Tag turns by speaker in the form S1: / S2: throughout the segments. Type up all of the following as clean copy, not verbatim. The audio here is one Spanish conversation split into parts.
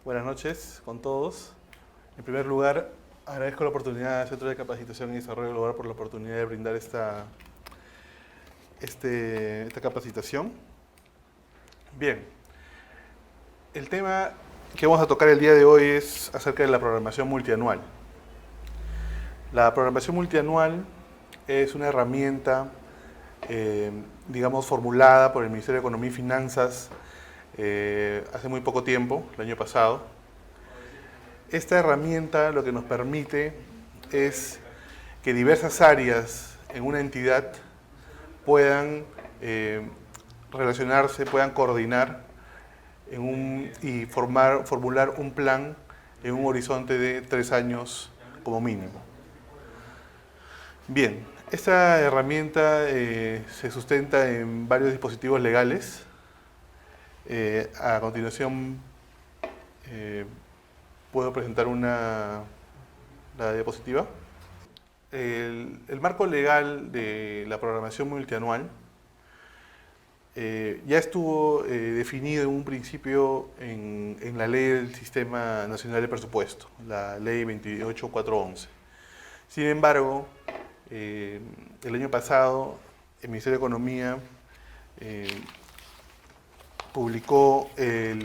S1: Buenas noches con todos. En primer lugar, agradezco la oportunidad del Centro de Capacitación y Desarrollo Global por la oportunidad de brindar esta capacitación. Bien, el tema que vamos a tocar el día de hoy es acerca de la programación multianual. La programación multianual es una herramienta, digamos, formulada por el Ministerio de Economía y Finanzas hace muy poco tiempo, el año pasado. Esta herramienta lo que nos permite es que diversas áreas en una entidad puedan relacionarse, puedan coordinar y formular un plan en un horizonte de 3 años como mínimo. Bien, esta herramienta se sustenta en varios dispositivos legales. A continuación puedo presentar la diapositiva. El marco legal de la programación multianual ya estuvo definido en un principio en la ley del Sistema Nacional de Presupuesto, la ley 28411. Sin embargo, el año pasado el Ministerio de Economía publicó el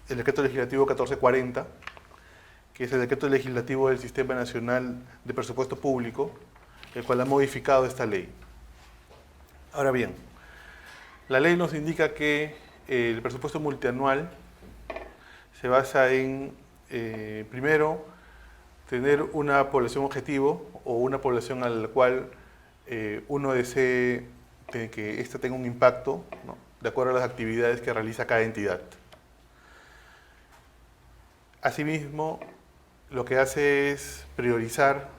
S1: decreto legislativo 1440, que es el decreto legislativo del Sistema Nacional de Presupuesto Público, el cual ha modificado esta ley. Ahora bien, la ley nos indica que el presupuesto multianual se basa en, primero, tener una población objetivo o una población a la cual uno desee que ésta tenga un impacto, ¿no?, de acuerdo a las actividades que realiza cada entidad. Asimismo, lo que hace es priorizar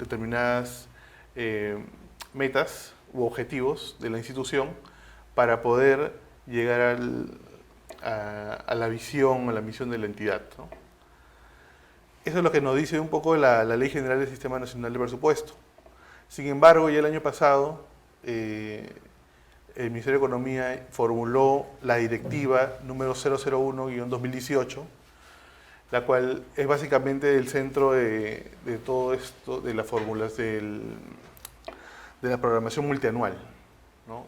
S1: determinadas metas u objetivos de la institución para poder llegar a la visión, a la misión de la entidad, ¿no? Eso es lo que nos dice un poco la Ley General del Sistema Nacional de Presupuesto. Sin embargo, ya el año pasado, el Ministerio de Economía formuló la directiva número 001-2018, la cual es básicamente el centro de todo esto, de las fórmulas de la programación multianual, ¿no?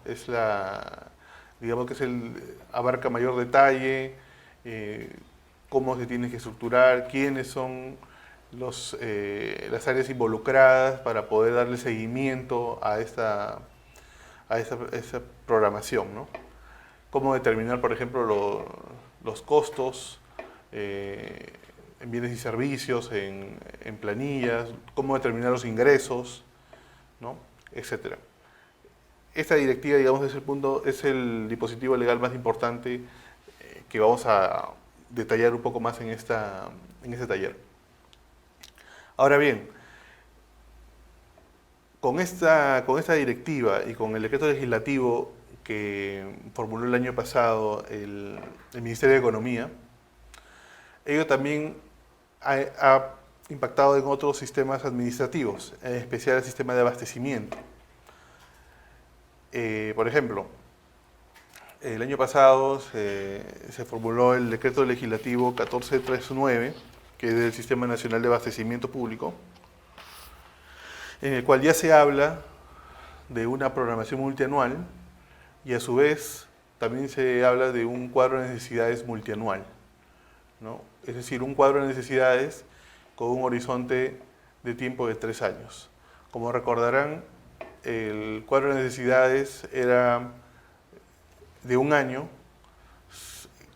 S1: Digamos que abarca mayor detalle, cómo se tiene que estructurar, quiénes son las áreas involucradas para poder darle seguimiento a esta programación, ¿no? Cómo determinar, por ejemplo, los costos en bienes y servicios, en planillas, cómo determinar los ingresos, ¿no?, etcétera. Esta directiva, digamos, es el dispositivo legal más importante que vamos a detallar un poco más en este taller. Ahora bien, con esta directiva y con el decreto legislativo que formuló el año pasado el Ministerio de Economía, ello también ha impactado en otros sistemas administrativos, en especial el sistema de abastecimiento. Por ejemplo, el año pasado se formuló el decreto legislativo 1439, que es del Sistema Nacional de Abastecimiento Público, en el cual ya se habla de una programación multianual y a su vez también se habla de un cuadro de necesidades multianual, ¿no? Es decir, un cuadro de necesidades con un horizonte de tiempo de 3 años. Como recordarán, el cuadro de necesidades era de un año,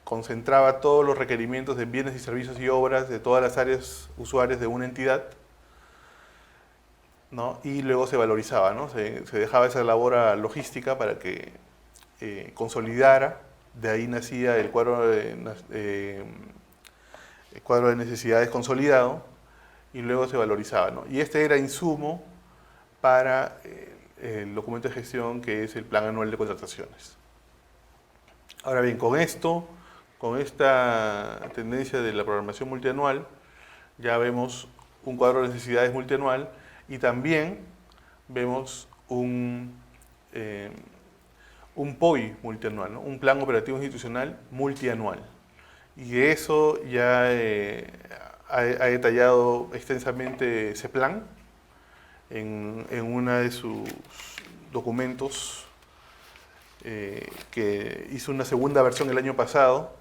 S1: concentraba todos los requerimientos de bienes y servicios y obras de todas las áreas usuarias de una entidad, ¿no?, y luego se valorizaba, ¿no? Se dejaba esa labor logística para que consolidara. De ahí nacía el cuadro de necesidades consolidado y luego se valorizaba, ¿no? Y este era insumo para el documento de gestión, que es el Plan Anual de Contrataciones. Ahora bien, con esta tendencia de la programación multianual, ya vemos un cuadro de necesidades multianual y también vemos un POI multianual, ¿no?, un Plan Operativo Institucional multianual. Y eso ya ha detallado extensamente CEPLAN en uno de sus documentos, que hizo una segunda versión el año pasado,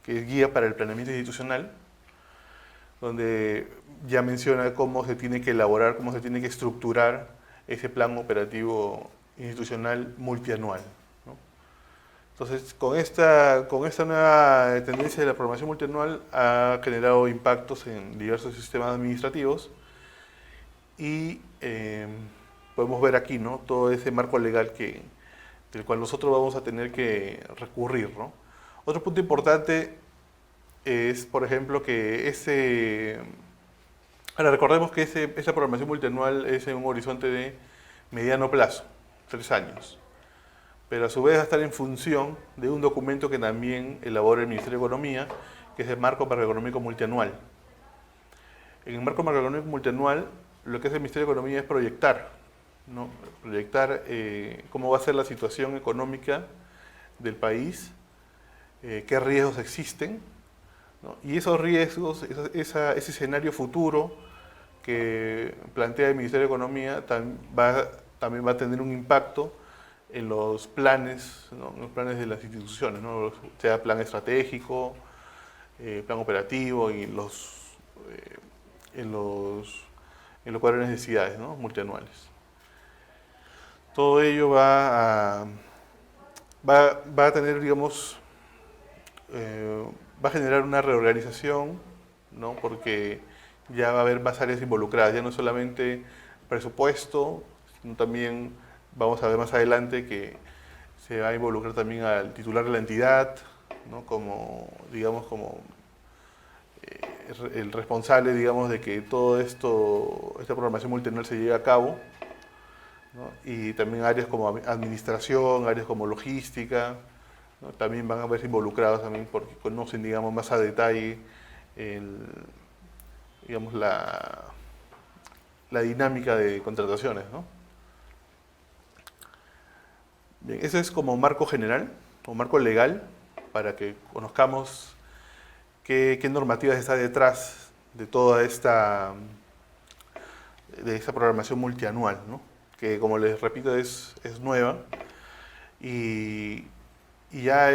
S1: que es Guía para el Planeamiento Institucional, donde ya menciona cómo se tiene que elaborar, cómo se tiene que estructurar ese plan operativo institucional multianual, ¿no? Entonces, con esta nueva tendencia de la programación multianual ha generado impactos en diversos sistemas administrativos y podemos ver aquí, ¿no?, todo ese marco legal del cual nosotros vamos a tener que recurrir, ¿no? Otro punto importante es, por ejemplo, que ahora recordemos que esa programación multianual es en un horizonte de mediano plazo, 3 años, pero a su vez va a estar en función de un documento que también elabora el Ministerio de Economía, que es el Marco Macroeconómico Multianual. En el Marco Macroeconómico Multianual, lo que hace el Ministerio de Economía es proyectar, ¿no?, proyectar cómo va a ser la situación económica del país, qué riesgos existen, ¿no?, y esos riesgos, ese escenario futuro que plantea el Ministerio de Economía también va a tener un impacto en los planes, ¿no?, en los planes de las instituciones, ¿no?, sea plan estratégico, plan operativo y en los cuadros de necesidades, ¿no?, multianuales. Todo ello va a tener, digamos, va a generar una reorganización, ¿no?, porque ya va a haber más áreas involucradas, ya no solamente presupuesto, sino también vamos a ver más adelante que se va a involucrar también al titular de la entidad, ¿no?, como, digamos, como el responsable, digamos, de que todo esta programación multianual se lleve a cabo, ¿no?, y también áreas como administración, áreas como logística, ¿no?, también van a verse involucrados también porque conocen, digamos, más a detalle digamos, la dinámica de contrataciones, ¿no? Bien, ese es como marco general, o marco legal, para que conozcamos qué normativas está detrás de toda esta programación multianual, ¿no?, que, como les repito, es nueva. Y ya,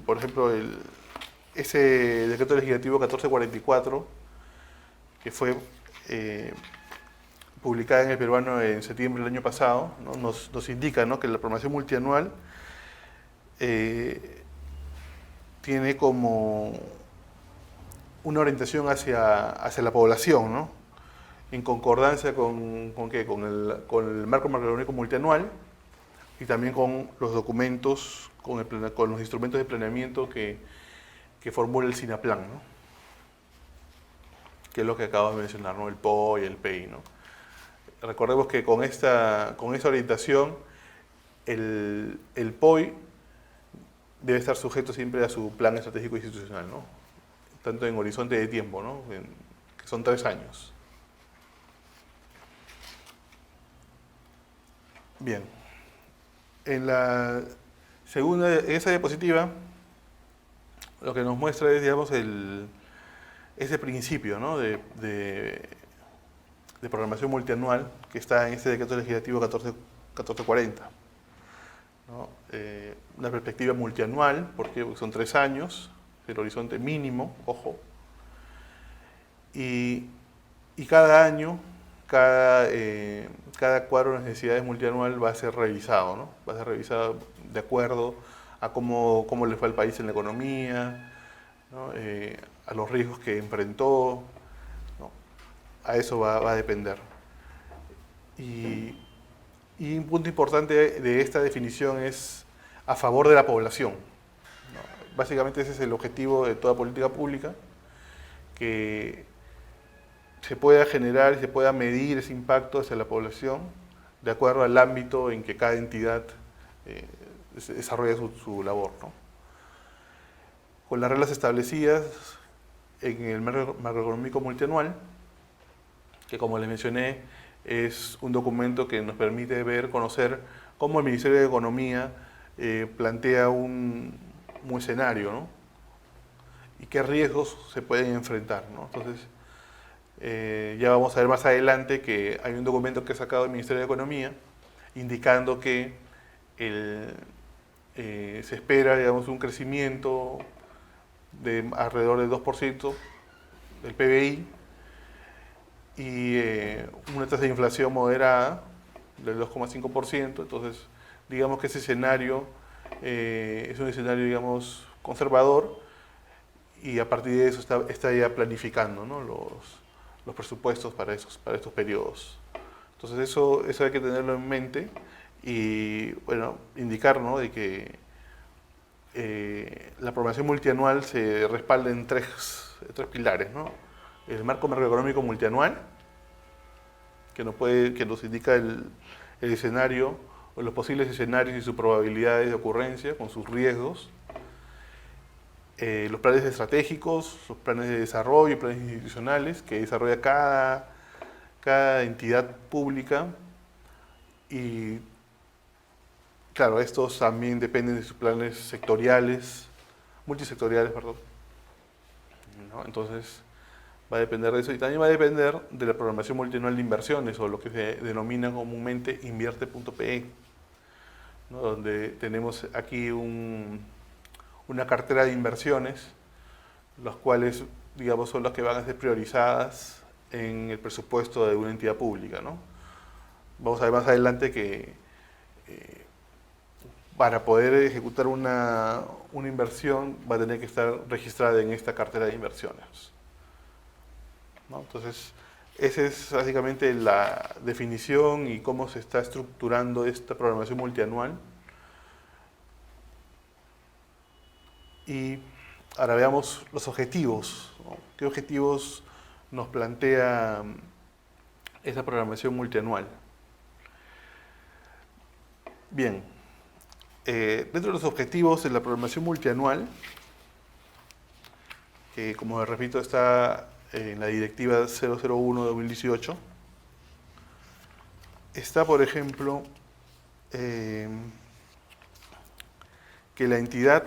S1: por ejemplo, ese decreto legislativo 1444, que fue publicada en el Peruano en septiembre del año pasado, ¿no?, nos indica, ¿no?, que la programación multianual tiene como una orientación hacia la población, ¿no?, en concordancia con el marco macroeconómico multianual y también con los documentos, con los instrumentos de planeamiento que formula el SINAPLAN, ¿no?, que es lo que acabo de mencionar, ¿no?, el PO y el PEI, ¿no? Recordemos que con esta orientación, el POI debe estar sujeto siempre a su plan estratégico institucional, ¿no?, tanto en horizonte de tiempo, ¿no?, que son 3 años. Bien, en esa diapositiva lo que nos muestra es, digamos, ese principio, ¿no?, de programación multianual que está en este decreto legislativo 1440, ¿no? Una perspectiva multianual, porque son 3 años, el horizonte mínimo, ojo, y cada año, cada cuadro de necesidades multianual va a ser revisado, ¿no?, va a ser revisado de acuerdo a cómo le fue al país en la economía, ¿no?, a los riesgos que enfrentó, ¿no?, a eso va a depender. Y un punto importante de esta definición es a favor de la población, ¿no? Básicamente ese es el objetivo de toda política pública, que se pueda generar y se pueda medir ese impacto hacia la población de acuerdo al ámbito en que cada entidad desarrolla su labor, ¿no? Con las reglas establecidas en el marco macroeconómico multianual, que, como les mencioné, es un documento que nos permite conocer cómo el Ministerio de Economía plantea un escenario, ¿no?, y qué riesgos se pueden enfrentar, ¿no? Entonces, ya vamos a ver más adelante que hay un documento que ha sacado el Ministerio de Economía indicando que se espera, digamos, un crecimiento de alrededor del 2% del PBI y una tasa de inflación moderada del 2,5%. Entonces, digamos que ese escenario es un escenario, digamos, conservador, y a partir de eso está ya planificando, ¿no?, los presupuestos para estos periodos. Entonces eso hay que tenerlo en mente y, bueno, indicar, ¿no?, de que la programación multianual se respalda en tres pilares, ¿no? El marco macroeconómico multianual, que nos indica el escenario o los posibles escenarios y sus probabilidades de ocurrencia con sus riesgos. Los planes estratégicos, los planes de desarrollo, planes institucionales que desarrolla cada entidad pública, y claro, estos también dependen de sus planes sectoriales, multisectoriales, perdón, ¿no? Entonces va a depender de eso, y también va a depender de la programación multianual de inversiones, o lo que se denomina comúnmente invierte.pe, ¿no?, donde tenemos aquí una cartera de inversiones, las cuales, digamos, son las que van a ser priorizadas en el presupuesto de una entidad pública, ¿no? Vamos a ver más adelante que para poder ejecutar una inversión va a tener que estar registrada en esta cartera de inversiones, ¿no? Entonces, esa es básicamente la definición y cómo se está estructurando esta programación multianual. Y ahora veamos los objetivos, ¿no? ¿Qué objetivos nos plantea esta programación multianual? Bien, dentro de los objetivos de la programación multianual, que, como repito, está en la Directiva 001/2018, está, por ejemplo, que la entidad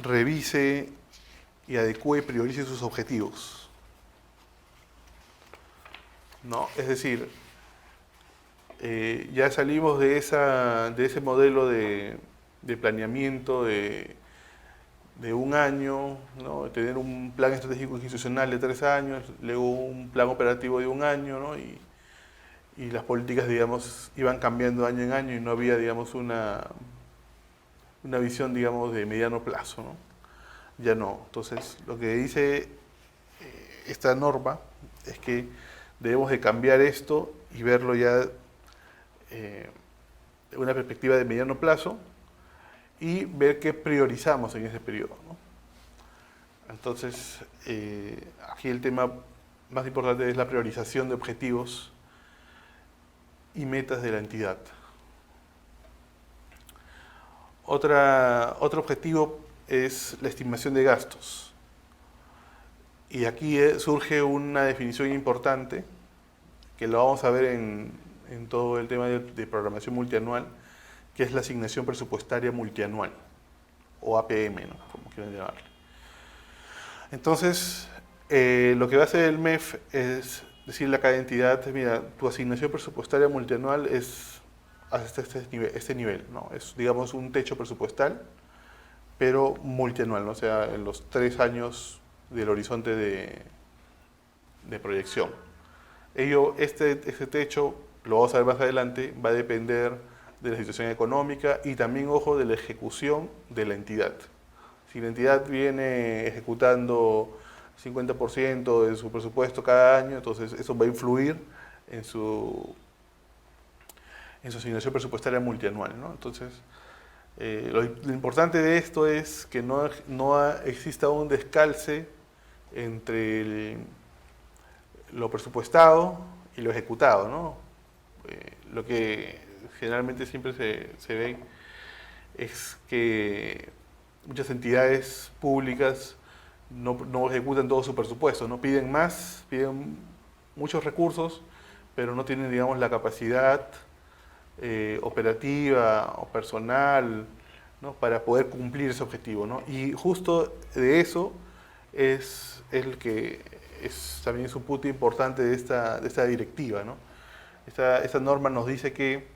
S1: revise y adecue y priorice sus objetivos, ¿no? Es decir, ya salimos de ese modelo de planeamiento de un año, ¿no?, tener un plan estratégico institucional de 3 años, luego un plan operativo de un año, ¿no?, y las políticas, digamos, iban cambiando año en año y no había, digamos, una visión, digamos, de mediano plazo, ¿no? Ya no. Entonces, lo que dice esta norma es que debemos de cambiar esto y verlo ya de una perspectiva de mediano plazo y ver qué priorizamos en ese periodo, ¿no? Entonces, aquí el tema más importante es la priorización de objetivos y metas de la entidad. Otro objetivo es la estimación de gastos. Y aquí surge una definición importante, que lo vamos a ver en todo el tema de programación multianual, que es la asignación presupuestaria multianual, o APM, ¿no?, como quieran llamarle. Entonces, lo que va a hacer el MEF es decirle a cada entidad: mira, tu asignación presupuestaria multianual es hasta este nivel, ¿no? Es, digamos, un techo presupuestal, pero multianual, ¿no? O sea, en los 3 años del horizonte de proyección. Este techo, lo vamos a ver más adelante, va a depender de la situación económica y también, ojo, de la ejecución de la entidad. Si la entidad viene ejecutando 50% de su presupuesto cada año, entonces eso va a influir en su asignación presupuestaria multianual, ¿no? Entonces, lo importante de esto es que no exista un descalce entre lo presupuestado y lo ejecutado, ¿no? Lo que generalmente siempre se ve es que muchas entidades públicas no ejecutan todo su presupuesto, ¿no? Piden muchos recursos, pero no tienen, digamos, la capacidad operativa o personal ¿no? Para poder cumplir ese objetivo, ¿no? Y justo de eso es el que también es un punto importante de esta directiva, ¿no? Esta norma nos dice que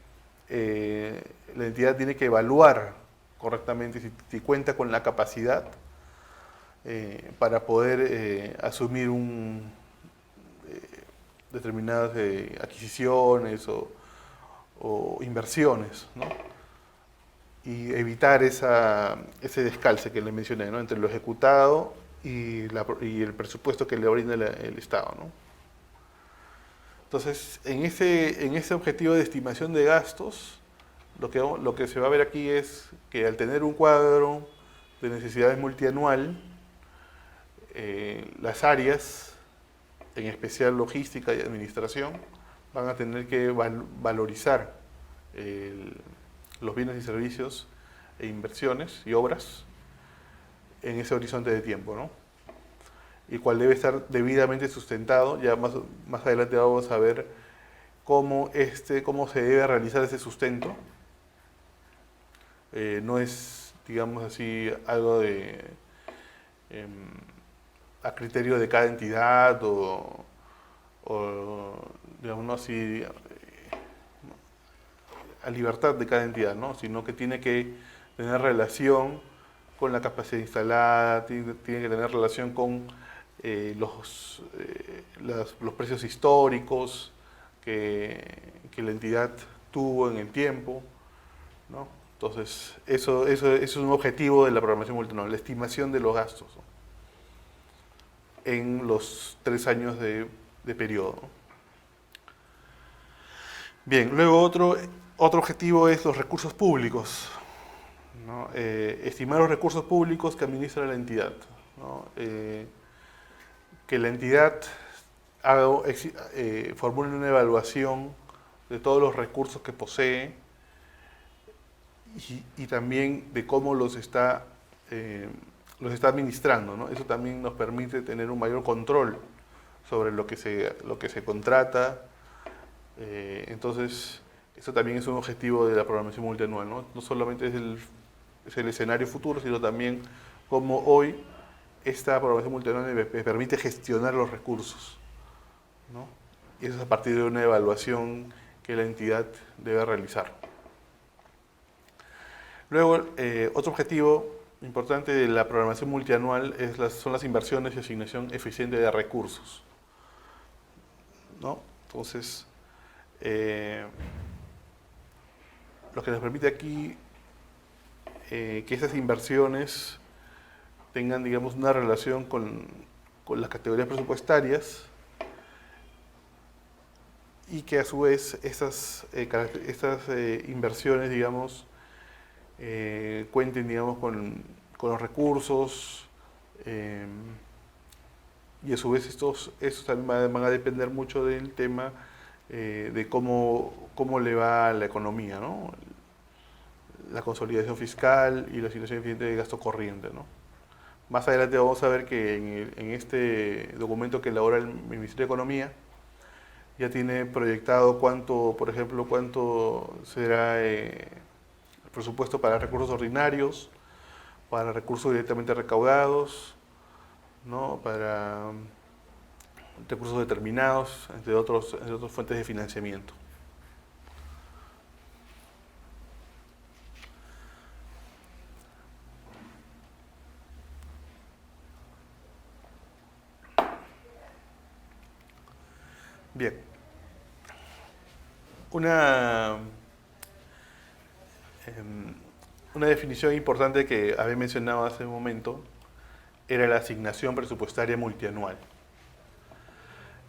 S1: la entidad tiene que evaluar correctamente si cuenta con la capacidad para poder asumir determinadas adquisiciones o inversiones, ¿no? Y evitar ese descalce que le mencioné, ¿no? Entre lo ejecutado y el presupuesto que le brinda el Estado, ¿no? Entonces, en ese objetivo de estimación de gastos, lo que se va a ver aquí es que al tener un cuadro de necesidades multianual, las áreas, en especial logística y administración, van a tener que valorizar los bienes y servicios e inversiones y obras en ese horizonte de tiempo, ¿no? Y cual debe estar debidamente sustentado. Ya más adelante vamos a ver cómo se debe realizar ese sustento. No es, digamos así, algo a criterio de cada entidad o digamos ¿no? así, a libertad de cada entidad, ¿no? Sino que tiene que tener relación con la capacidad instalada, tiene que tener relación con los precios históricos que la entidad tuvo en el tiempo, ¿no? Entonces, eso es un objetivo de la programación multianual, la estimación de los gastos, ¿no? En los 3 años de periodo, ¿no? Bien, luego otro objetivo es los recursos públicos, ¿no? Estimar los recursos públicos que administra la entidad, ¿no? Que la entidad formule una evaluación de todos los recursos que posee y también de cómo los está administrando, ¿no? Eso también nos permite tener un mayor control sobre lo que se contrata. Entonces, eso también es un objetivo de la programación multianual, ¿no? No solamente es el escenario futuro, sino también cómo hoy esta programación multianual me permite gestionar los recursos, ¿no? Y eso es a partir de una evaluación que la entidad debe realizar. Luego, otro objetivo importante de la programación multianual son las inversiones y asignación eficiente de recursos, ¿no? Entonces, lo que nos permite aquí que esas inversiones tengan, digamos, una relación con las categorías presupuestarias y que a su vez estas inversiones, digamos, cuenten, digamos, con los recursos y a su vez estos también van a depender mucho del tema de cómo le va a la economía, ¿no? La consolidación fiscal y la asignación eficiente de gasto corriente, ¿no? Más adelante vamos a ver que en este documento que elabora el Ministerio de Economía ya tiene proyectado por ejemplo, cuánto será el presupuesto para recursos ordinarios, para recursos directamente recaudados, ¿no? Para recursos determinados, entre otras fuentes de financiamiento. Bien. Una definición importante que había mencionado hace un momento era la asignación presupuestaria multianual.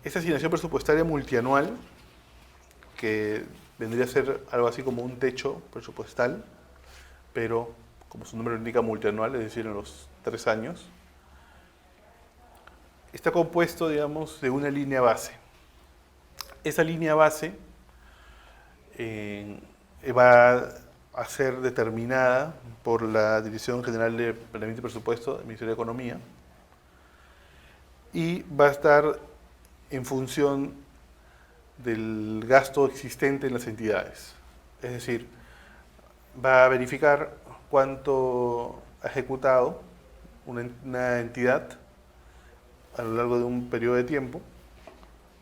S1: Esta asignación presupuestaria multianual, que vendría a ser algo así como un techo presupuestal, pero como su nombre lo indica, multianual, es decir, en los 3 años, está compuesto, digamos, de una línea base. Esa línea base va a ser determinada por la Dirección General de Planeamiento y Presupuesto del Ministerio de Economía y va a estar en función del gasto existente en las entidades. Es decir, va a verificar cuánto ha ejecutado una entidad a lo largo de un periodo de tiempo,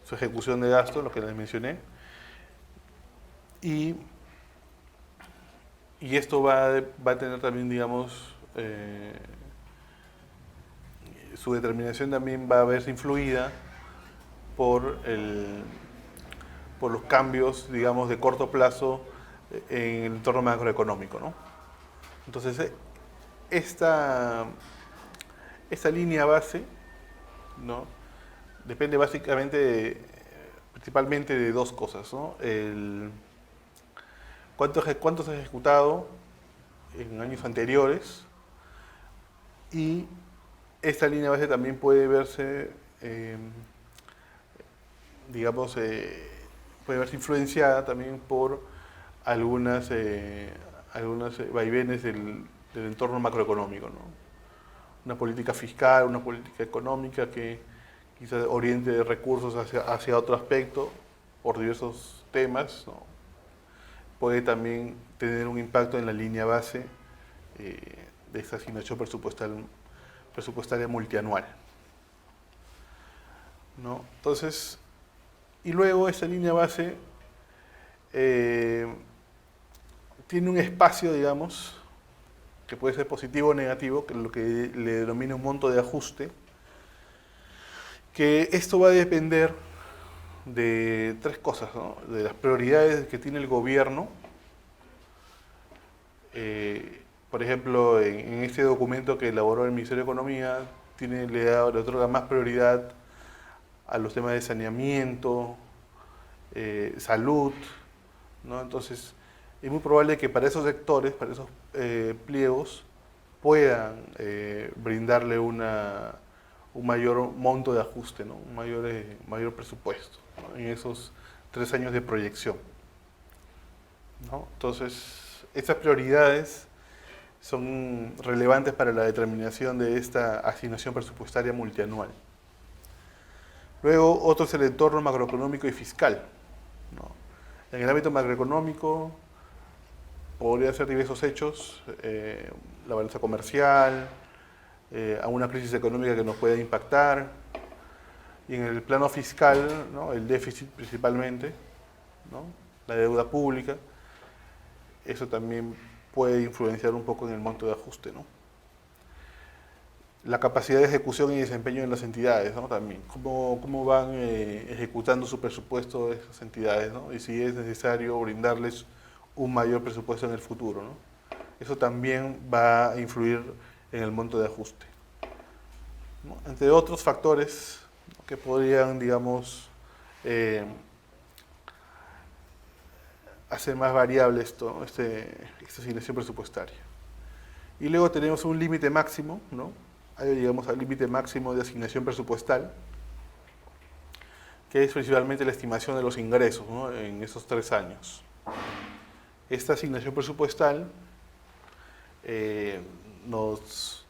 S1: su ejecución de gastos, lo que les mencioné, y esto va a tener también, digamos, su determinación también va a verse influida por, por los cambios, digamos, de corto plazo en el entorno macroeconómico, ¿no? Entonces, esta línea base, ¿no? Depende básicamente, principalmente de dos cosas, ¿no? Cuánto se ha ejecutado en años anteriores, y esta línea base también puede verse, digamos, puede verse influenciada también por algunas vaivenes del entorno macroeconómico, ¿no? Una política fiscal, una política económica que quizás oriente recursos hacia otro aspecto por diversos temas, ¿no? Puede también tener un impacto en la línea base de esta asignación presupuestaria multianual, ¿no? Entonces, y luego esta línea base tiene un espacio, digamos, que puede ser positivo o negativo, que es lo que le denomina un monto de ajuste, que esto va a depender de tres cosas, ¿no? De las prioridades que tiene el gobierno. Por ejemplo, en este documento que elaboró el Ministerio de Economía, le otorga más prioridad a los temas de saneamiento, salud, ¿no? Entonces, es muy probable que para esos sectores, para esos pliegos, puedan brindarle un mayor monto de ajuste, ¿no? Un mayor presupuesto, ¿no? En esos 3 años de proyección, ¿no? Entonces, estas prioridades son relevantes para la determinación de esta asignación presupuestaria multianual. Luego, otro es el entorno macroeconómico y fiscal, ¿no? En el ámbito macroeconómico podría ser diversos hechos, la balanza comercial, a una crisis económica que nos pueda impactar, y en el plano fiscal, ¿no? El déficit principalmente, ¿no? La deuda pública, eso también puede influenciar un poco en el monto de ajuste, ¿no? La capacidad de ejecución y desempeño de las entidades, ¿no? También, cómo van ejecutando su presupuesto de esas entidades, ¿no? Y si es necesario brindarles un mayor presupuesto en el futuro, ¿no? Eso también va a influir en el monto de ajuste, ¿no? Entre otros factores, ¿no? Que podrían, digamos, hacer más variable esta asignación presupuestaria. Y luego tenemos un límite máximo, ¿no? Ahí llegamos al límite máximo de asignación presupuestal, que es principalmente la estimación de los ingresos, ¿no? En esos 3 años. Esta asignación presupuestal nos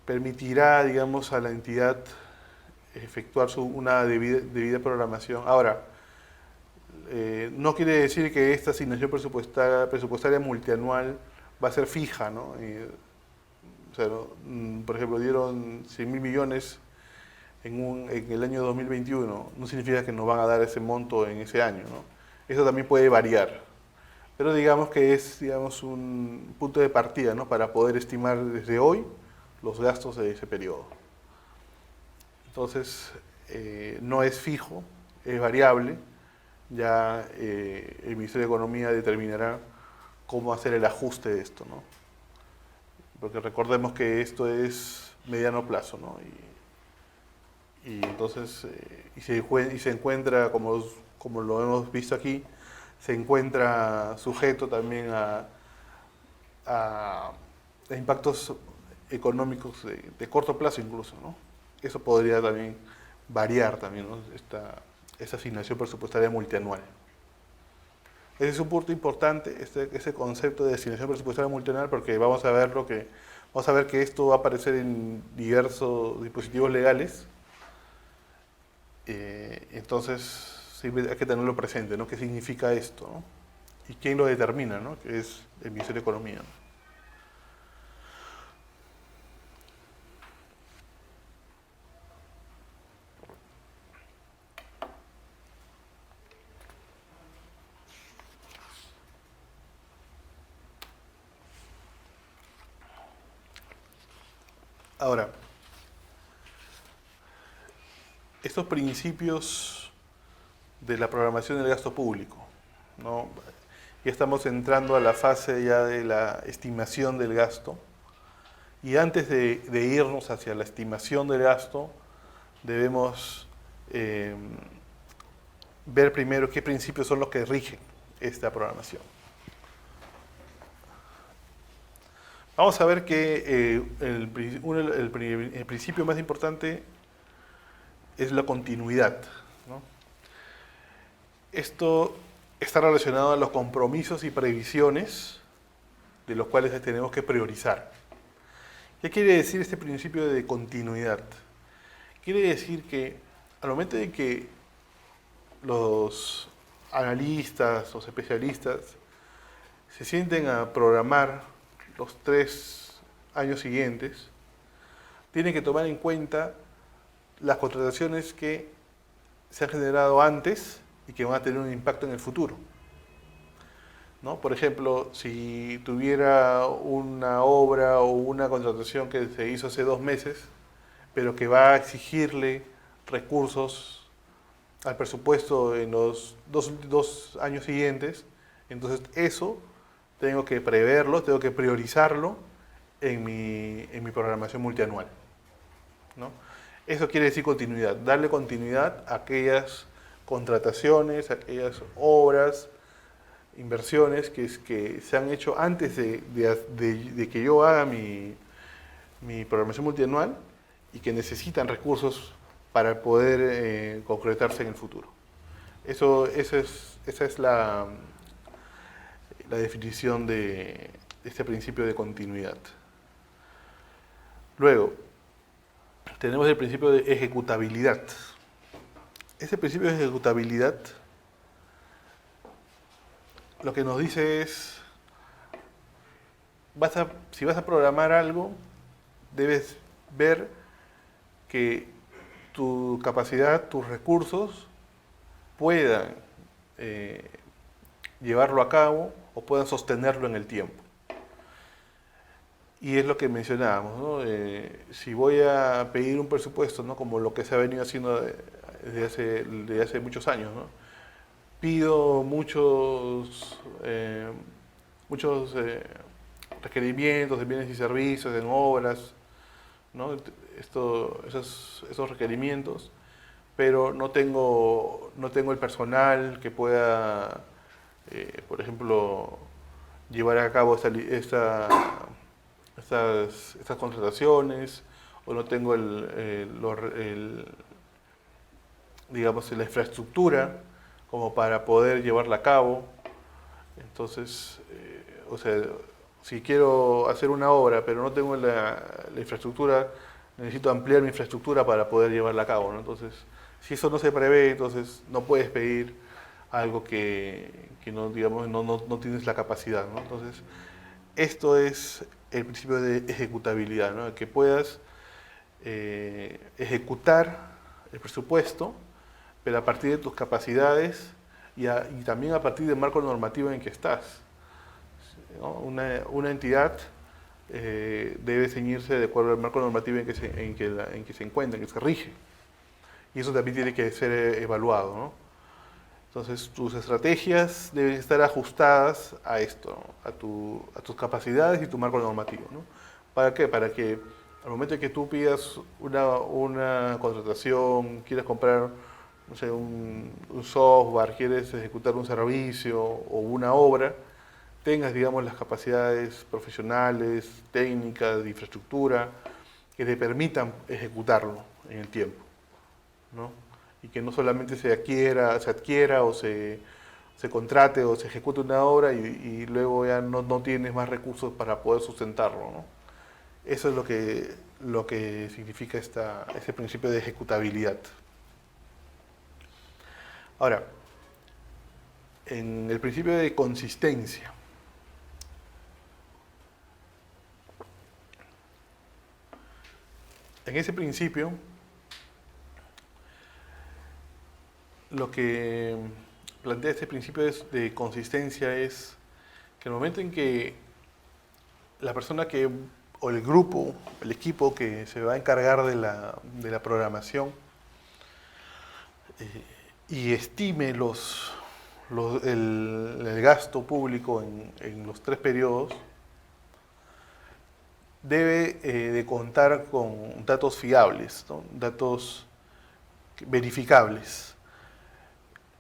S1: permitirá, digamos, a la entidad efectuar una debida programación. Ahora, no quiere decir que esta asignación presupuestaria multianual va a ser fija, ¿no? O sea, por ejemplo, dieron 100.000 millones en el año 2021, no significa que nos van a dar ese monto en ese año, ¿no? Eso también puede variar, pero digamos que es, digamos, un punto de partida, ¿no? Para poder estimar desde hoy los gastos de ese periodo. Entonces, no es fijo, es variable. Ya el Ministerio de Economía determinará cómo hacer el ajuste de esto, ¿no? Porque recordemos que esto es mediano plazo, ¿no? Y entonces, y se encuentra, como lo hemos visto aquí, se encuentra sujeto también a impactos económicos de corto plazo incluso, ¿no? Eso podría también variar también, ¿no? Esa asignación presupuestaria multianual. Ese es un punto importante, ese concepto de asignación presupuestaria multianual, porque vamos a ver que esto va a aparecer en diversos dispositivos legales. Entonces, sí, hay que tenerlo presente, ¿no? ¿Qué significa esto, ¿no? ¿Y quién lo determina, ¿no? Que es el Ministerio de Economía. Ahora, estos principios de la programación del gasto público, ¿no? Ya estamos entrando a la fase ya de la estimación del gasto, y antes de irnos hacia la estimación del gasto, debemos ver primero qué principios son los que rigen esta programación. Vamos a ver que el principio más importante es la continuidad, ¿no? Esto está relacionado a los compromisos y previsiones de los cuales tenemos que priorizar. ¿Qué quiere decir este principio de continuidad? Quiere decir que al momento de que los analistas, los especialistas, se sienten a programar los 3 años siguientes, tienen que tomar en cuenta las contrataciones que se han generado antes y que van a tener un impacto en el futuro, ¿no? Por ejemplo, si tuviera una obra o una contratación que se hizo hace 2 meses, pero que va a exigirle recursos al presupuesto en los dos años siguientes, entonces eso tengo que preverlo, tengo que priorizarlo en mi programación multianual, ¿no? Eso quiere decir continuidad, darle continuidad a aquellas contrataciones, a aquellas obras, inversiones que se han hecho antes de que yo haga mi programación multianual y que necesitan recursos para poder concretarse en el futuro. Esa es la definición de este principio de continuidad. Luego, tenemos el principio de ejecutabilidad. Este principio de ejecutabilidad lo que nos dice es, si vas a programar algo, debes ver que tu capacidad, tus recursos puedan llevarlo a cabo o puedan sostenerlo en el tiempo. Y es lo que mencionábamos, ¿no? Si voy a pedir un presupuesto, ¿no? Como lo que se ha venido haciendo desde hace muchos años, ¿no? Pido muchos requerimientos de bienes y servicios, en obras, ¿no? Esos requerimientos, pero no tengo el personal que pueda, por ejemplo, llevar a cabo estas contrataciones, o no tengo digamos, la infraestructura como para poder llevarla a cabo. Entonces, o sea, si quiero hacer una obra pero no tengo la infraestructura, necesito ampliar mi infraestructura para poder llevarla a cabo, ¿no? Entonces, si eso no se prevé, entonces no puedes pedir algo que no, digamos, no tienes la capacidad, ¿no? Entonces, esto es el principio de ejecutabilidad, ¿no? Que puedas ejecutar el presupuesto, pero a partir de tus capacidades y también a partir del marco normativo en que estás, ¿no? Una entidad debe ceñirse de acuerdo al marco normativo en que se encuentra, en que se rige. Y eso también tiene que ser evaluado, ¿no? Entonces, tus estrategias deben estar ajustadas a esto, a tus capacidades y tu marco normativo, ¿no? ¿Para qué? Para que al momento en que tú pidas una contratación, quieras comprar, no sé, un software, quieres ejecutar un servicio o una obra, tengas, digamos, las capacidades profesionales, técnicas, de infraestructura, que te permitan ejecutarlo en el tiempo, ¿no? Y que no solamente se adquiera o se contrate o se ejecute una obra y luego ya no tienes más recursos para poder sustentarlo, ¿no? Eso es lo que significa ese principio de ejecutabilidad. Ahora, en el principio de consistencia. En ese principio, lo que plantea este principio de consistencia es que el momento en que la persona que, o el grupo, el equipo que se va a encargar de la programación y estime el gasto público en los 3 periodos, debe de contar con datos fiables, ¿no? Datos verificables.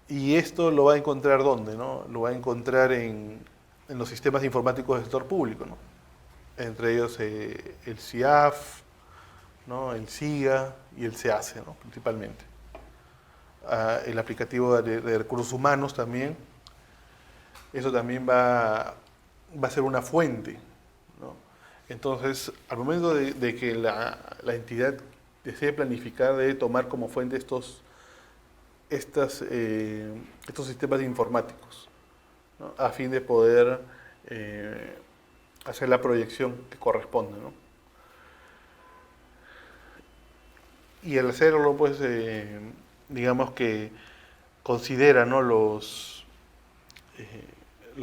S1: Y esto lo va a encontrar ¿dónde? ¿No? Lo va a encontrar en los sistemas informáticos del sector público, ¿no? Entre ellos el CIAF, ¿no? El SIGA y el SEACE, ¿no? Principalmente. El aplicativo de recursos humanos también. Eso también va a ser una fuente, ¿no? Entonces, al momento de que la entidad desee planificar, debe tomar como fuente estos sistemas informáticos, ¿no? A fin de poder hacer la proyección que corresponde, ¿no? Y al hacerlo, pues, digamos que considera, ¿no? Los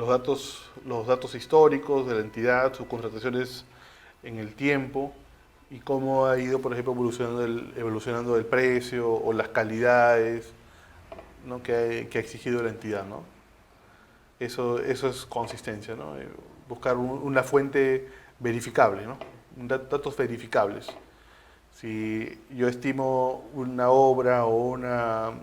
S1: datos históricos de la entidad, sus contrataciones en el tiempo y cómo ha ido, por ejemplo, evolucionando el precio o las calidades, ¿no? que ha exigido la entidad, ¿no? Eso es consistencia, ¿no? Buscar una fuente verificable, ¿no? Datos verificables. Si yo estimo una obra o una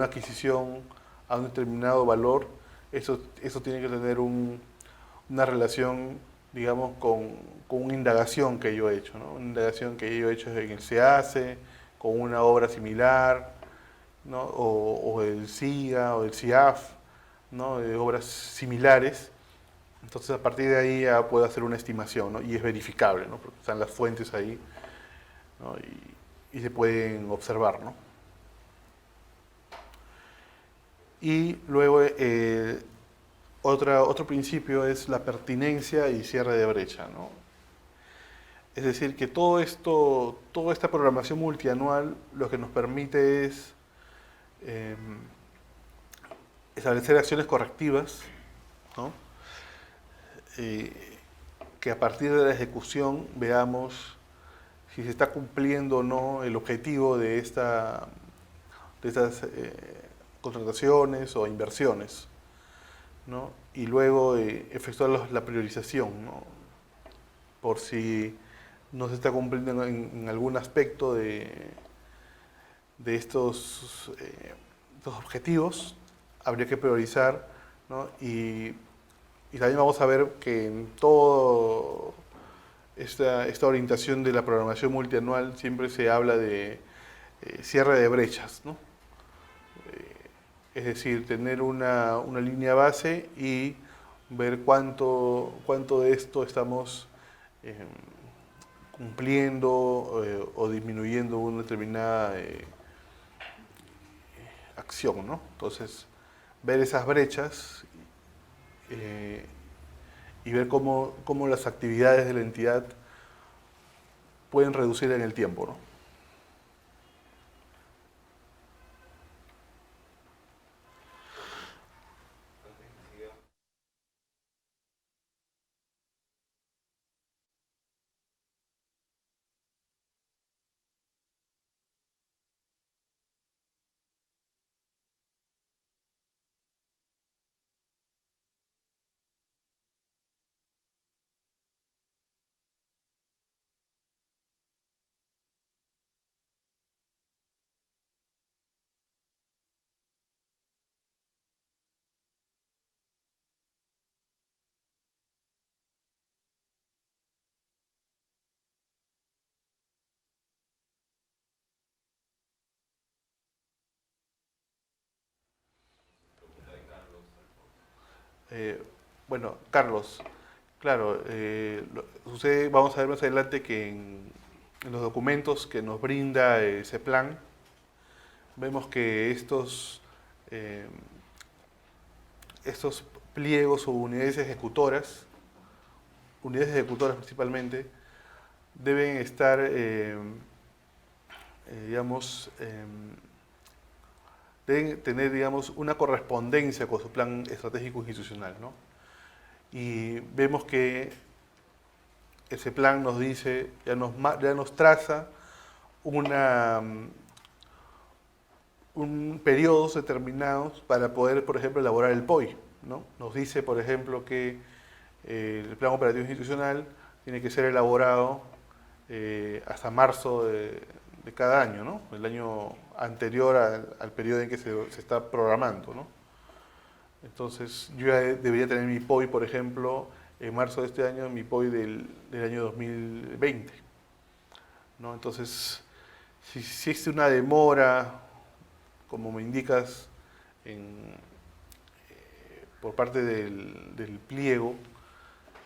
S1: adquisición a un determinado valor, eso tiene que tener una relación, digamos, con una indagación que yo he hecho, ¿no? Una indagación que yo he hecho en el SEACE, con una obra similar, ¿no? O el SIGA o el SIAF, ¿no? De obras similares. Entonces, a partir de ahí ya puedo hacer una estimación, ¿no? Y es verificable, ¿no? Porque están las fuentes ahí, ¿no? Y se pueden observar, ¿no? Y luego otro principio es la pertinencia y cierre de brecha, ¿no? Es decir, que toda esta programación multianual lo que nos permite es eh, establecer acciones correctivas, ¿no? Eh, que a partir de la ejecución veamos si se está cumpliendo o no el objetivo de estas contrataciones o inversiones, ¿no? Y luego efectuar la priorización, ¿no? Por si no se está cumpliendo en algún aspecto de estos objetivos, habría que priorizar, ¿no? Y también vamos a ver que en todo esta orientación de la programación multianual siempre se habla de cierre de brechas, ¿no? Es decir, tener una línea base y ver cuánto de esto estamos eh, cumpliendo o disminuyendo una determinada acción, ¿no? Entonces, ver esas brechas eh, y ver cómo las actividades de la entidad pueden reducir en el tiempo, ¿no? Eh, bueno, Carlos, claro, sucede, vamos a ver más adelante que en los documentos que nos brinda ese plan, vemos que estos eh, estos pliegos o unidades ejecutoras principalmente, deben estar, digamos, deben tener, digamos, una correspondencia con su plan estratégico institucional, ¿no? Y vemos que ese plan nos dice, ya nos traza una, un periodos determinados para poder, por ejemplo, elaborar el POI, ¿no? Nos dice, por ejemplo, que el plan operativo institucional tiene que ser elaborado hasta marzo de cada año, ¿no? El año anterior al periodo en que se está programando, ¿no? Entonces, yo ya debería tener mi POI, por ejemplo, en marzo de este año, mi POI del año 2020, ¿no? Entonces, si existe una demora, como me indicas, por parte del pliego,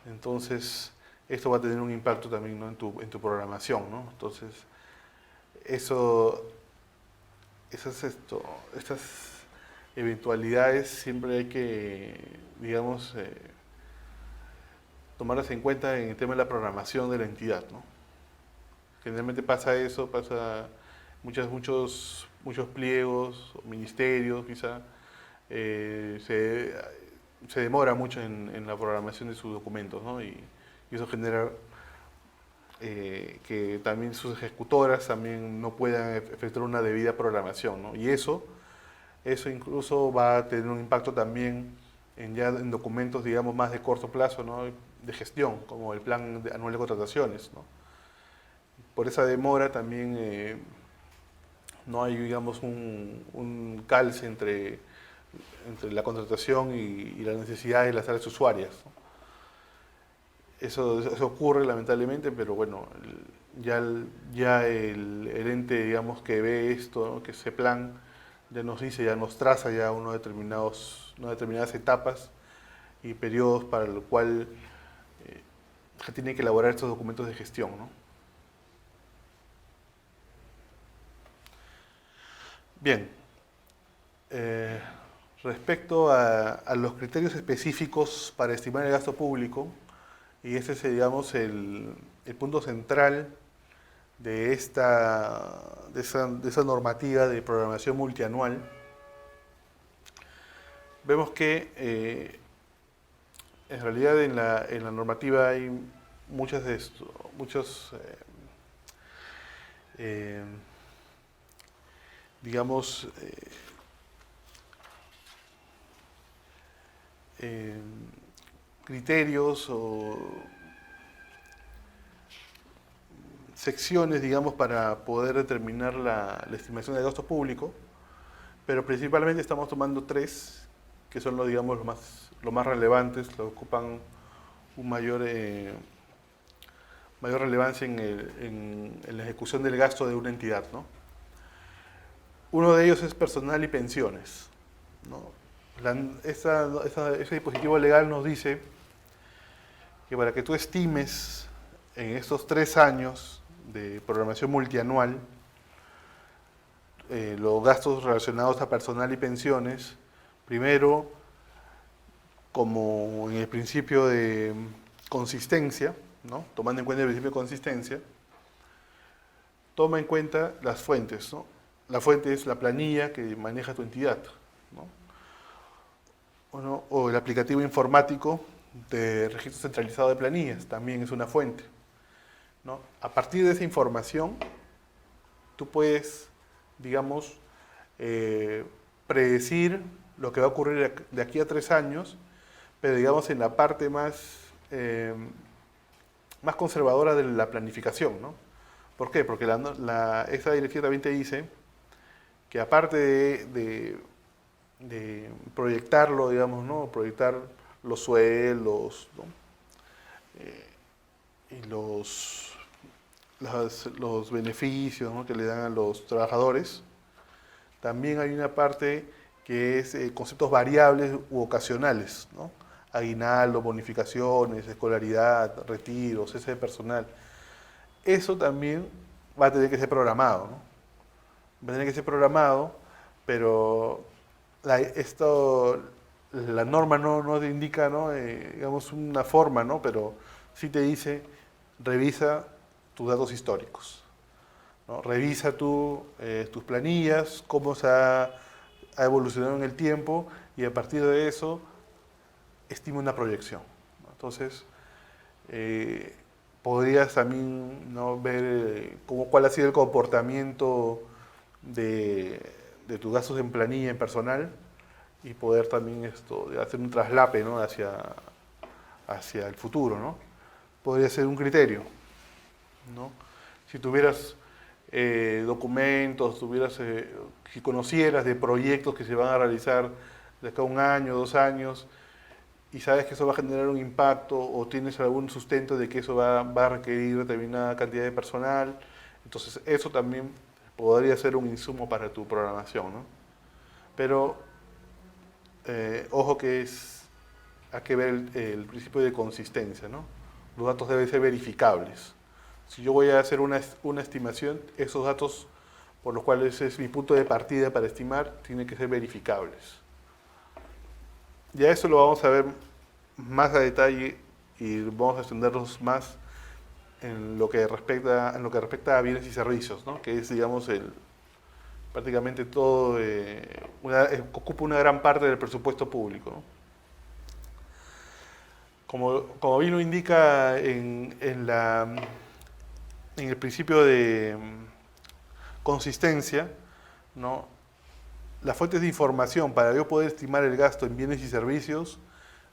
S1: entonces esto va a tener un impacto también, ¿no? en tu programación, ¿no? Entonces, estas eventualidades siempre hay que, digamos, tomarlas en cuenta en el tema de la programación de la entidad, ¿no? Generalmente pasa eso, pasa muchos pliegos, ministerios, quizá, se demora mucho en la programación de sus documentos, ¿no? Y eso genera que también sus ejecutoras también no puedan efectuar una debida programación, ¿no? Y eso incluso va a tener un impacto también ya en documentos, digamos, más de corto plazo, ¿no? De gestión, como el plan anual de contrataciones, ¿no? Por esa demora también no hay, digamos, un calce entre la contratación y las necesidades de las áreas usuarias, ¿no? Eso ocurre lamentablemente, pero bueno, ya el ente, digamos, que ve esto, ¿no? Que ese plan ya nos dice, ya nos traza ya unas determinadas etapas y periodos para el cual se tiene que elaborar estos documentos de gestión, ¿no? Bien, eh, respecto a los criterios específicos para estimar el gasto público, y ese es, digamos, el punto central de esa normativa de programación multianual, vemos que en realidad en la normativa hay muchas de esto, muchos, eh, digamos, eh, criterios o secciones, digamos, para poder determinar la estimación del gasto público, pero principalmente estamos tomando tres, que son los, digamos, los más relevantes, los que ocupan un mayor relevancia en la ejecución del gasto de una entidad, ¿no? Uno de ellos es personal y pensiones, ¿no? Ese dispositivo legal nos dice que para que tú estimes en estos 3 años de programación multianual los gastos relacionados a personal y pensiones, primero, como en el principio de consistencia, ¿no? Tomando en cuenta el principio de consistencia, toma en cuenta las fuentes, ¿no? La fuente es la planilla que maneja tu entidad, ¿no? Bueno, o el aplicativo informático de registro centralizado de planillas, también es una fuente, ¿no? A partir de esa información, tú puedes, digamos, predecir lo que va a ocurrir de aquí a 3 años, pero digamos en la parte más conservadora de la planificación, ¿no? ¿Por qué? Porque esta directiva también te dice que aparte de proyectarlo, digamos, ¿no? Proyectar los sueldos, ¿no? Y los beneficios, ¿no? que le dan a los trabajadores, también hay una parte que es conceptos variables u ocasionales, ¿no? Aguinaldo, bonificaciones, escolaridad, retiros, cese de personal. Eso también va a tener que ser programado, ¿no? Va a tener que ser programado, pero esto la norma no te indica, ¿no? Digamos, una forma, ¿no? Pero sí te dice, revisa tus datos históricos, ¿no? Revisa tus planillas, cómo ha evolucionado en el tiempo, y a partir de eso estima una proyección, ¿no? Entonces, podrías también, ¿no?, ver cuál ha sido el comportamiento de tus gastos en planilla, en personal, y poder también hacer un traslape, ¿no?, hacia el futuro, ¿no? Podría ser un criterio, ¿no? Si tuvieras documentos, si conocieras de proyectos que se van a realizar de acá a 1 año, 2 años, y sabes que eso va a generar un impacto, o tienes algún sustento de que eso va a requerir determinada cantidad de personal, entonces eso también podría ser un insumo para tu programación, ¿no? Pero ojo que hay que ver el principio de consistencia, ¿no? Los datos deben ser verificables. Si yo voy a hacer una estimación, esos datos por los cuales es mi punto de partida para estimar, tienen que ser verificables. Ya eso lo vamos a ver más a detalle y vamos a extendernos más en lo que respecta a bienes y servicios, ¿no? Que es, digamos, prácticamente todo, ocupa una gran parte del presupuesto público, ¿no? Como bien lo indica en el principio de consistencia, ¿no?, las fuentes de información para yo poder estimar el gasto en bienes y servicios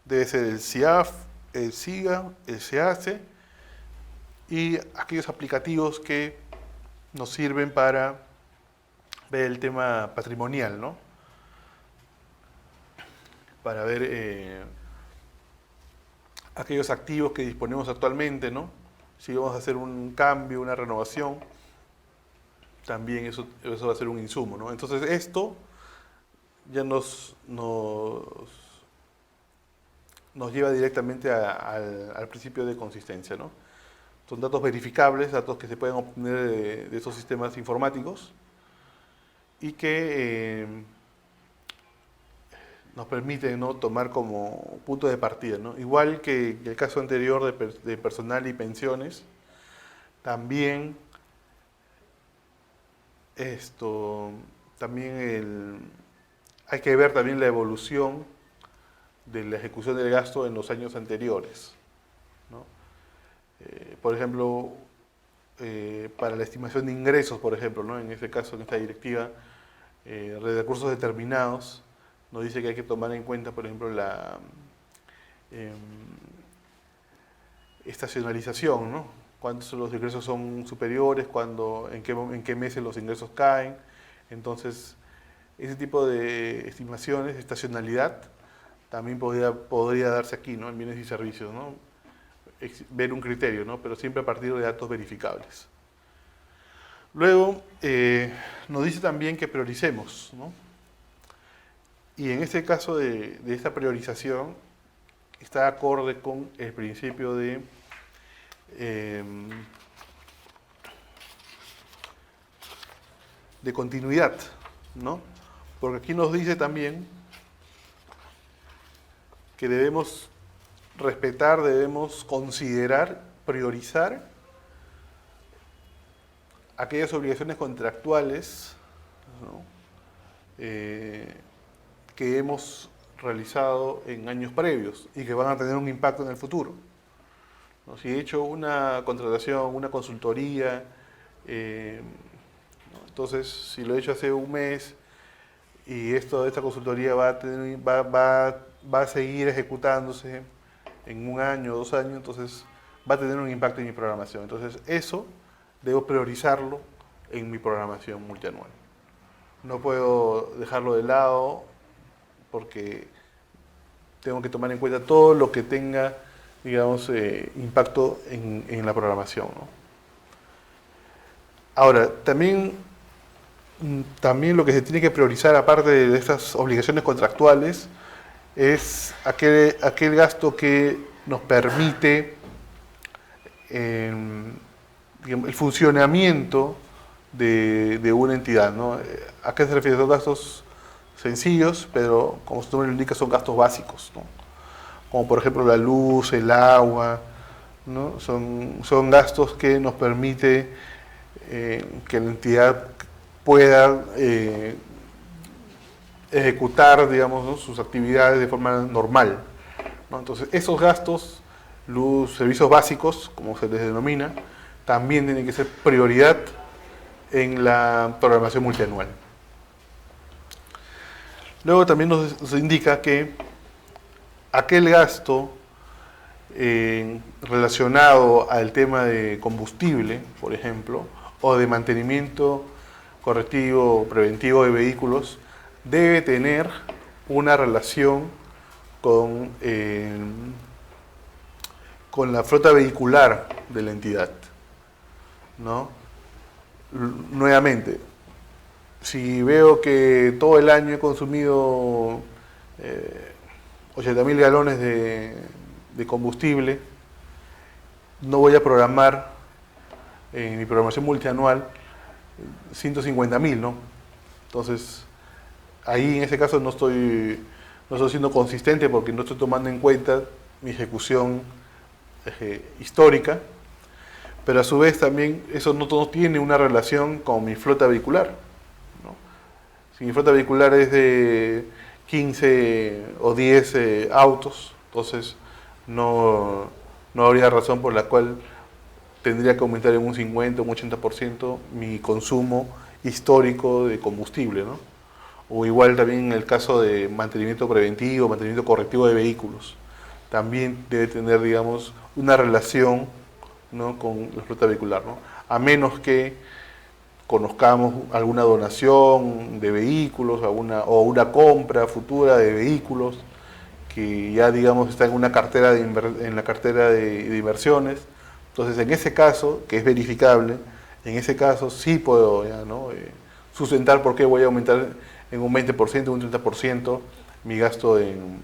S1: debe ser el CIAF, el SIGA, el SEACE y aquellos aplicativos que nos sirven para ver el tema patrimonial, ¿no? Para ver aquellos activos que disponemos actualmente, ¿no? Si vamos a hacer un cambio, una renovación, también eso va a ser un insumo, ¿no? Entonces esto ya nos lleva directamente al principio de consistencia, ¿no? Son datos verificables, datos que se pueden obtener de esos sistemas informáticos y que nos permiten, ¿no?, tomar como punto de partida, ¿no? Igual que el caso anterior de personal y pensiones, también hay que ver también la evolución de la ejecución del gasto en los años anteriores, ¿no? Por ejemplo, para la estimación de ingresos, por ejemplo, ¿no?, en este caso, en esta directiva de recursos determinados, nos dice que hay que tomar en cuenta, por ejemplo, la estacionalización, ¿no? Cuántos los ingresos son superiores, en qué meses los ingresos caen. Entonces, ese tipo de estimaciones, estacionalidad, también podría darse aquí, ¿no?, en bienes y servicios, ¿no? Ver un criterio, ¿no?, pero siempre a partir de datos verificables. Luego, nos dice también que prioricemos, ¿no? Y en este caso de esta priorización, está acorde con el principio de continuidad, ¿no? Porque aquí nos dice también que debemos respetar, debemos considerar, priorizar aquellas obligaciones contractuales, ¿no?, que hemos realizado en años previos y que van a tener un impacto en el futuro, ¿no? Si he hecho una contratación, una consultoría, ¿no?, entonces si lo he hecho hace un mes y esta consultoría va a seguir ejecutándose en 1 año, 2 años, entonces va a tener un impacto en mi programación. Entonces eso debo priorizarlo en mi programación multianual. No puedo dejarlo de lado porque tengo que tomar en cuenta todo lo que tenga, digamos, impacto en la programación, ¿no? Ahora, también lo que se tiene que priorizar, aparte de estas obligaciones contractuales, es aquel gasto que nos permite digamos, el funcionamiento de una entidad, ¿no? ¿A qué se refiere? Esos gastos sencillos, pero como su nombre lo indica, son gastos básicos, ¿no? Como por ejemplo la luz, el agua, ¿no? Son gastos que nos permite que la entidad pueda ejecutar, digamos, ¿no? sus actividades de forma normal, ¿no? Entonces, esos gastos, luz, servicios básicos, como se les denomina, también tienen que ser prioridad en la programación multianual. Luego también nos indica que aquel gasto relacionado al tema de combustible, por ejemplo, o de mantenimiento correctivo o preventivo de vehículos, debe tener una relación con la flota vehicular de la entidad, ¿no? Nuevamente, si veo que todo el año he consumido 80.000 galones de combustible, no voy a programar en mi programación multianual 150.000, ¿no? Entonces, ahí en ese caso no estoy siendo consistente porque no estoy tomando en cuenta mi ejecución histórica, pero a su vez también eso no tiene una relación con mi flota vehicular, ¿no? Si mi flota vehicular es de 15 o 10 autos, entonces no habría razón por la cual tendría que aumentar en un 50 o un 80% mi consumo histórico de combustible, ¿no? O igual también en el caso de mantenimiento preventivo, mantenimiento correctivo de vehículos. También debe tener, digamos, una relación, ¿no? con la flota vehicular, ¿no? A menos que conozcamos alguna donación de vehículos o una compra futura de vehículos que ya, digamos, está en una cartera en la cartera de inversiones. Entonces, en ese caso, que es verificable, en ese caso sí puedo ya, ¿no? sustentar por qué voy a aumentar en un 20%, un 30% mi gasto en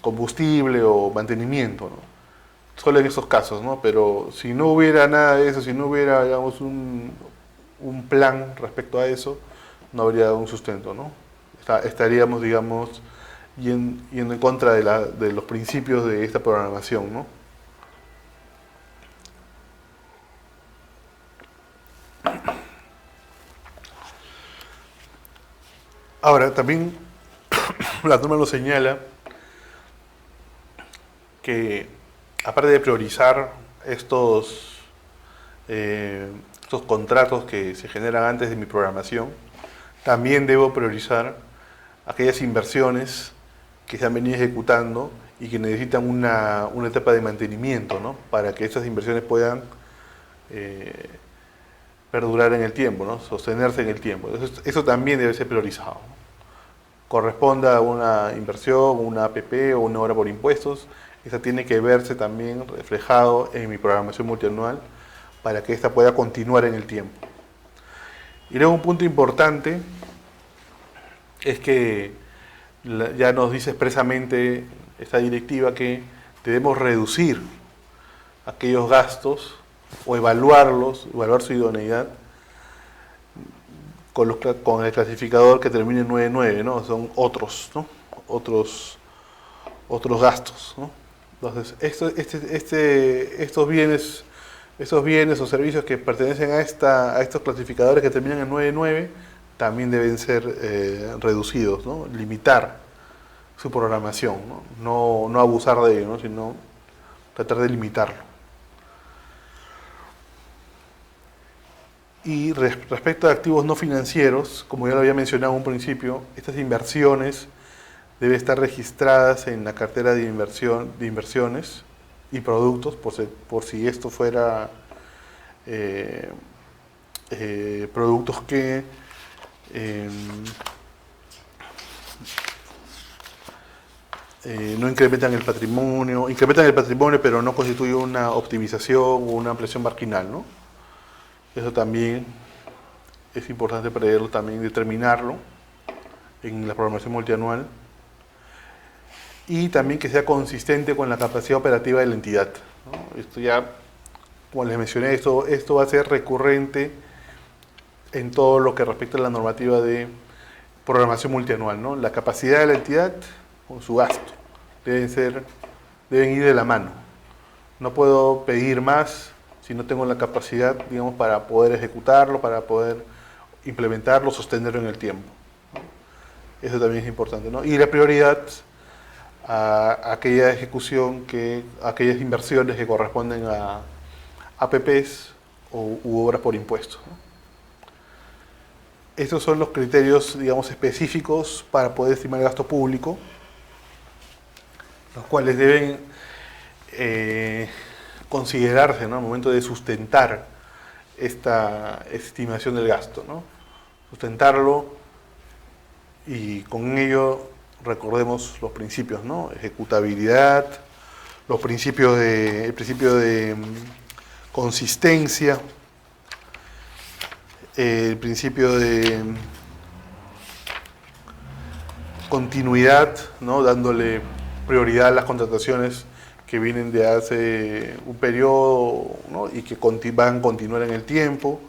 S1: combustible o mantenimiento, ¿no? Solo en esos casos, ¿no? Pero si no hubiera nada de eso, si no hubiera, digamos, un plan respecto a eso, no habría un sustento, ¿no? Estaríamos, digamos, yendo en contra de los principios de esta programación, ¿no? Ahora, también la norma nos señala que, aparte de priorizar estos contratos que se generan antes de mi programación, también debo priorizar aquellas inversiones que se han venido ejecutando y que necesitan una etapa de mantenimiento, ¿no? Para que estas inversiones puedan perdurar en el tiempo, ¿no? Sostenerse en el tiempo. Entonces, eso también debe ser priorizado, ¿no? Corresponda a una inversión, una APP o una obra por impuestos, esa tiene que verse también reflejado en mi programación multianual para que esta pueda continuar en el tiempo. Y luego un punto importante es que ya nos dice expresamente esta directiva que debemos reducir aquellos gastos o evaluar su idoneidad con el clasificador que termine en 99, ¿no? Son otros, ¿no? Otros gastos, ¿no? Entonces, estos bienes o servicios que pertenecen a estos clasificadores que terminan en 99 también deben ser reducidos, ¿no? Limitar su programación, no abusar de ello, ¿no? Sino tratar de limitarlo. Y respecto a activos no financieros, como ya lo había mencionado en un principio, estas inversiones deben estar registradas en la cartera de inversiones y productos, por si esto fuera productos que no incrementan el patrimonio, pero no constituye una optimización o una ampliación marginal, ¿no? Eso también es importante preverlo, también determinarlo en la programación multianual, y también que sea consistente con la capacidad operativa de la entidad, ¿no? Esto ya, como les mencioné, esto va a ser recurrente en todo lo que respecta a la normativa de programación multianual, ¿no? La capacidad de la entidad con su gasto deben ir de la mano. No puedo pedir más si no tengo la capacidad, digamos, para poder ejecutarlo, para poder implementarlo, sostenerlo en el tiempo. Eso también es importante, ¿no? Y la prioridad a aquella ejecución, aquellas inversiones que corresponden a APPs u obras por impuestos, ¿no? Estos son los criterios, digamos, específicos para poder estimar el gasto público, los cuales deben considerarse, ¿no?, al momento de sustentar esta estimación del gasto, ¿no? Sustentarlo, y con ello recordemos los principios, ¿no? Ejecutabilidad, el principio de consistencia, el principio de continuidad, ¿no?, dándole prioridad a las contrataciones que vienen de hace un periodo, ¿no?, y que van a continuar en el tiempo,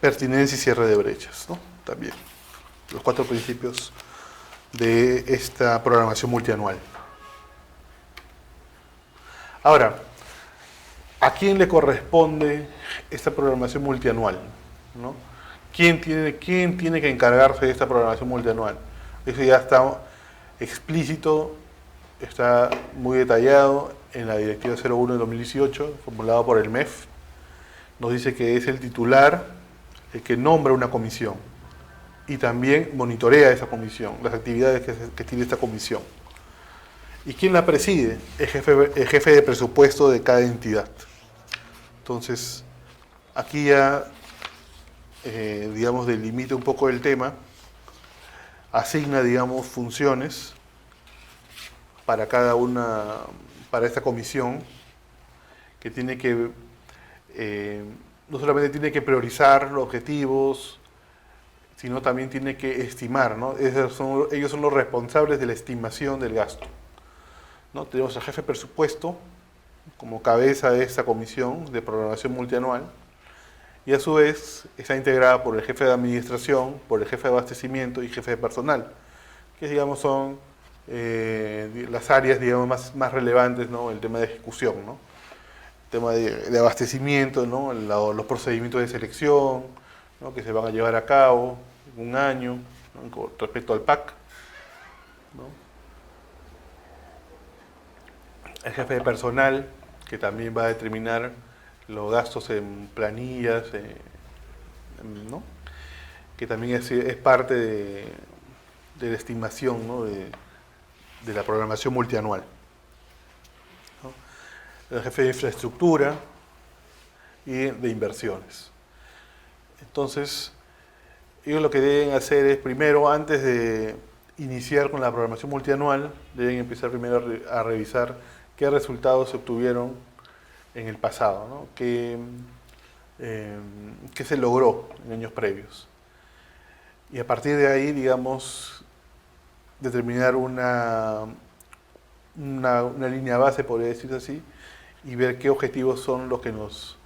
S1: pertinencia y cierre de brechas, ¿no? También los 4 principios de esta programación multianual. Ahora, ¿a quién le corresponde esta programación multianual, ¿no? ¿Quién tiene que encargarse de esta programación multianual? Eso ya está explícito, está muy detallado en la Directiva 01 de 2018, formulada por el MEF. Nos dice que es el titular el que nombra una comisión y también monitorea esa comisión, las actividades que tiene esta comisión. ¿Y quién la preside? El jefe de presupuesto de cada entidad. Entonces, aquí ya, digamos, delimita un poco el tema, asigna, digamos, funciones para para esta comisión, que tiene que, no solamente tiene que priorizar los objetivos, sino también tiene que estimar, ¿no? Ellos son los responsables de la estimación del gasto, ¿no? Tenemos al jefe de presupuesto como cabeza de esta comisión de programación multianual, y a su vez está integrada por el jefe de administración, por el jefe de abastecimiento y jefe de personal, que, digamos, son las áreas, digamos, más relevantes, ¿no? El tema de ejecución, ¿no? El tema de abastecimiento, ¿no? Los procedimientos de selección, ¿no?, que se van a llevar a cabo en un año, ¿no?, con respecto al PAC, ¿no? El jefe de personal, que también va a determinar los gastos en planillas, ¿no?, que también es parte de la estimación, ¿no?, de la programación multianual, ¿no? El jefe de infraestructura y de inversiones. Entonces, ellos lo que deben hacer es, primero, antes de iniciar con la programación multianual, deben empezar primero a revisar qué resultados se obtuvieron en el pasado, ¿no? Qué se logró en años previos. Y a partir de ahí, digamos, determinar una línea base, podría decirse así, y ver qué objetivos son los que nos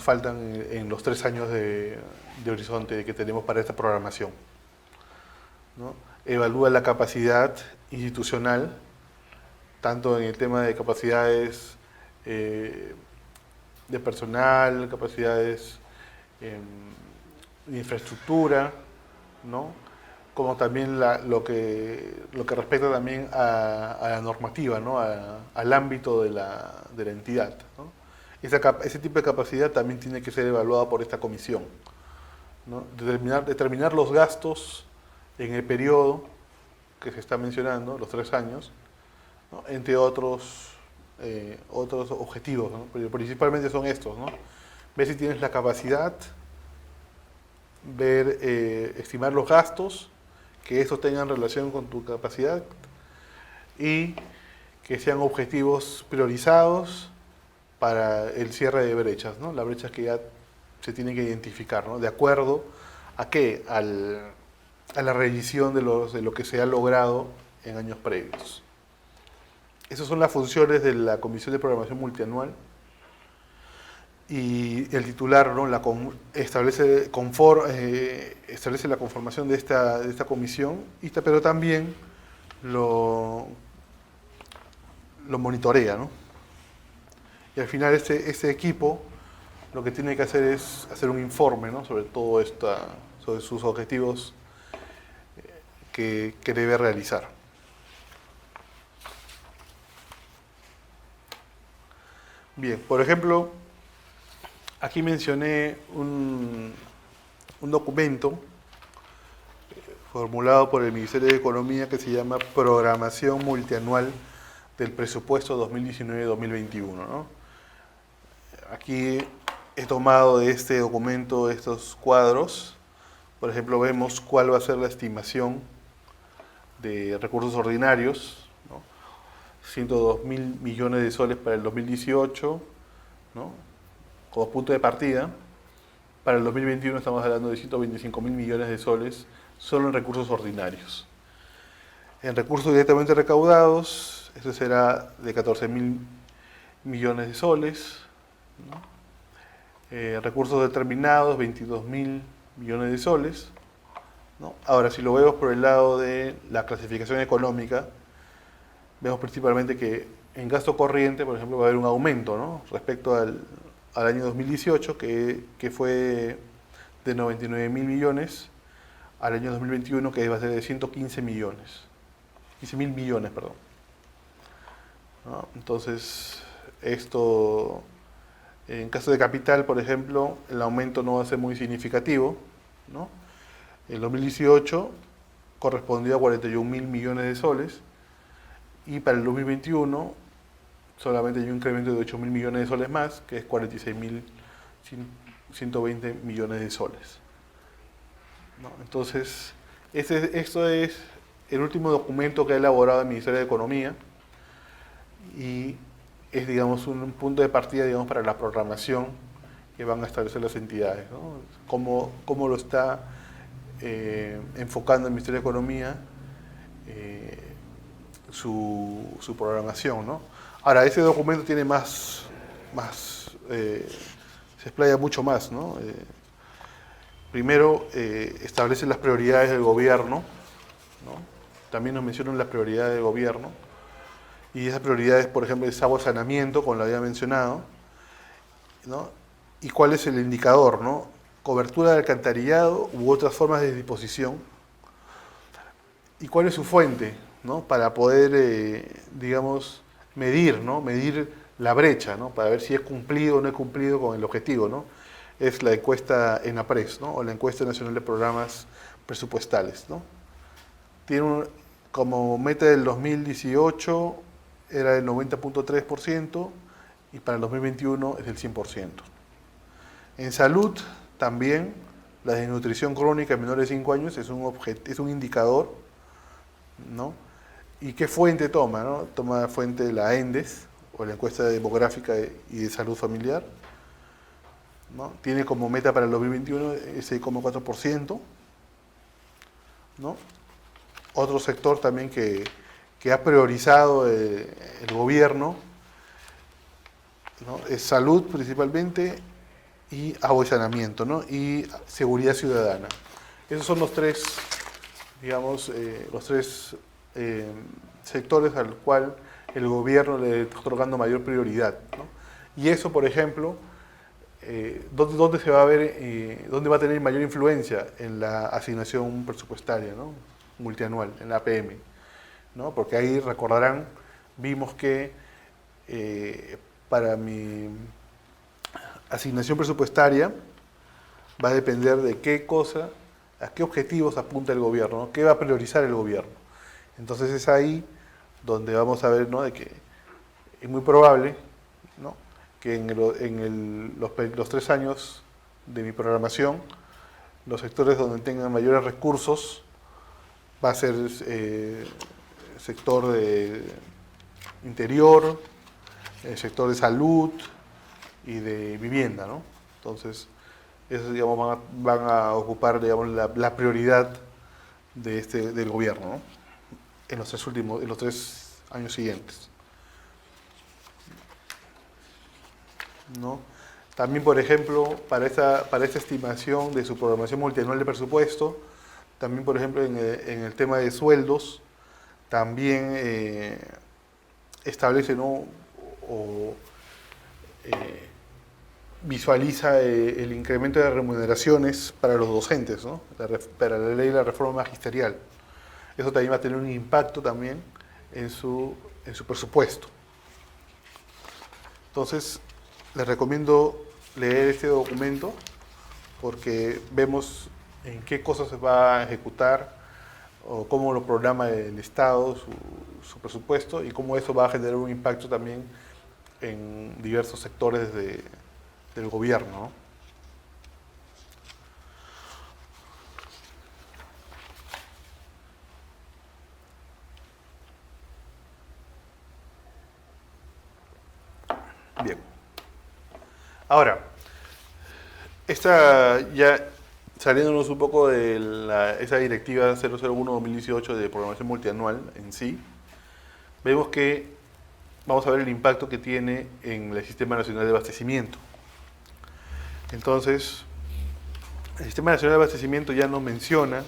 S1: faltan en los 3 años de horizonte que tenemos para esta programación, ¿no? Evalúa la capacidad institucional, tanto en el tema de capacidades de personal, capacidades de infraestructura, ¿no?, como también lo que respecta también a la normativa, ¿no?, al ámbito de la entidad, ¿no? Ese tipo de capacidad también tiene que ser evaluada por esta comisión, ¿no? Determinar los gastos en el periodo que se está mencionando, los 3 años, ¿no?, entre otros objetivos, ¿no? Pero principalmente son estos, ¿no? Ver si tienes la capacidad, estimar los gastos, que estos tengan relación con tu capacidad y que sean objetivos priorizados para el cierre de brechas, ¿no? Las brechas que ya se tienen que identificar, ¿no?, de acuerdo a qué, a la revisión de lo que se ha logrado en años previos. Esas son las funciones de la Comisión de Programación Multianual. y el titular, ¿no? Establece la conformación de esta comisión, pero también lo monitorea, ¿no? Y al final este equipo lo que tiene que hacer es hacer un informe, ¿no? Sobre sobre sus objetivos que debe realizar. Bien, por ejemplo, aquí mencioné un documento formulado por el Ministerio de Economía que se llama Programación Multianual del Presupuesto 2019-2021, ¿no? Aquí he tomado de este documento estos cuadros. Por ejemplo, vemos cuál va a ser la estimación de recursos ordinarios, ¿no? 102.000 millones de soles para el 2018, ¿no? Como punto de partida. Para el 2021 estamos hablando de 125.000 millones de soles solo en recursos ordinarios. En recursos directamente recaudados, eso será de 14.000 millones de soles, ¿no? Recursos determinados, 22.000 millones de soles, ¿no? Ahora, si lo vemos por el lado de la clasificación económica, vemos principalmente que en gasto corriente, por ejemplo, va a haber un aumento, ¿no? Respecto al año 2018, que fue de 99.000 millones, al año 2021, que va a ser de 115 millones. 15.000 millones, perdón, ¿no? Entonces, esto, en caso de capital, por ejemplo, el aumento no va a ser muy significativo, ¿no? El 2018 correspondió a 41.000 millones de soles y para el 2021 solamente hay un incremento de 8.000 millones de soles más, que es 46.120 millones de soles, ¿no? Entonces, esto es el último documento que ha elaborado el Ministerio de Economía y es, digamos, un punto de partida, digamos, para la programación que van a establecer las entidades, ¿no? Cómo lo está enfocando el Ministerio de Economía su programación, ¿no? Ahora, ese documento tiene se explaya mucho más, ¿no? Primero, establece las prioridades del gobierno, ¿no? También nos mencionan las prioridades del gobierno, y esas prioridades, por ejemplo, es agua, saneamiento, como lo había mencionado, ¿no? ¿Y cuál es el indicador, ¿no? Cobertura de alcantarillado u otras formas de disposición. ¿Y cuál es su fuente, ¿no? Para poder, digamos, medir, ¿no? Medir la brecha, ¿no? Para ver si es cumplido o no es cumplido con el objetivo, ¿no? Es la encuesta ENAPRES, ¿no? O la encuesta nacional de programas presupuestales, ¿no? Como meta del 2018 era del 90.3% y para el 2021 es del 100%. En salud también la desnutrición crónica en menores de 5 años es un indicador, ¿no? ¿Y qué fuente toma, no? Toma fuente de la ENDES, o la encuesta demográfica y de salud familiar, ¿no? Tiene como meta para el 2021 ese 6,4%, ¿no? Otro sector también que ha priorizado el gobierno, ¿no? Es salud principalmente y agua y saneamiento, ¿no? Y seguridad ciudadana. Esos son los tres, digamos, sectores al cual el gobierno le está otorgando mayor prioridad, ¿no? Y eso, por ejemplo, ¿dónde se va a ver, dónde va a tener mayor influencia? En la asignación presupuestaria, ¿no? Multianual, en la APM, ¿no? Porque ahí, recordarán, vimos que para mi asignación presupuestaria va a depender de a qué objetivos apunta el gobierno, ¿no? ¿Qué va a priorizar el gobierno? Entonces es ahí donde vamos a ver, ¿no? De que es muy probable, ¿no? Que los 3 años de mi programación, los sectores donde tengan mayores recursos va a ser el sector de interior, el sector de salud y de vivienda, ¿no? Entonces, esos, digamos, van a ocupar, digamos, la prioridad del gobierno, ¿no? En los 3 años siguientes, ¿no? También, por ejemplo, para esta estimación de su programación multianual de presupuesto, también, por ejemplo, en el tema de sueldos, también establece, ¿no? o eh, visualiza el incremento de remuneraciones para los docentes, ¿no? Para la ley de la reforma magisterial. Eso también va a tener un impacto también en su presupuesto. Entonces, les recomiendo leer este documento porque vemos en qué cosas se va a ejecutar o cómo lo programa el Estado, su presupuesto, y cómo eso va a generar un impacto también en diversos sectores del gobierno, ¿no? Bien. Ahora, esta ya saliéndonos un poco de esa directiva 001-2018 de programación multianual en sí, vemos que vamos a ver el impacto que tiene en el Sistema Nacional de Abastecimiento. Entonces, el Sistema Nacional de Abastecimiento ya nos menciona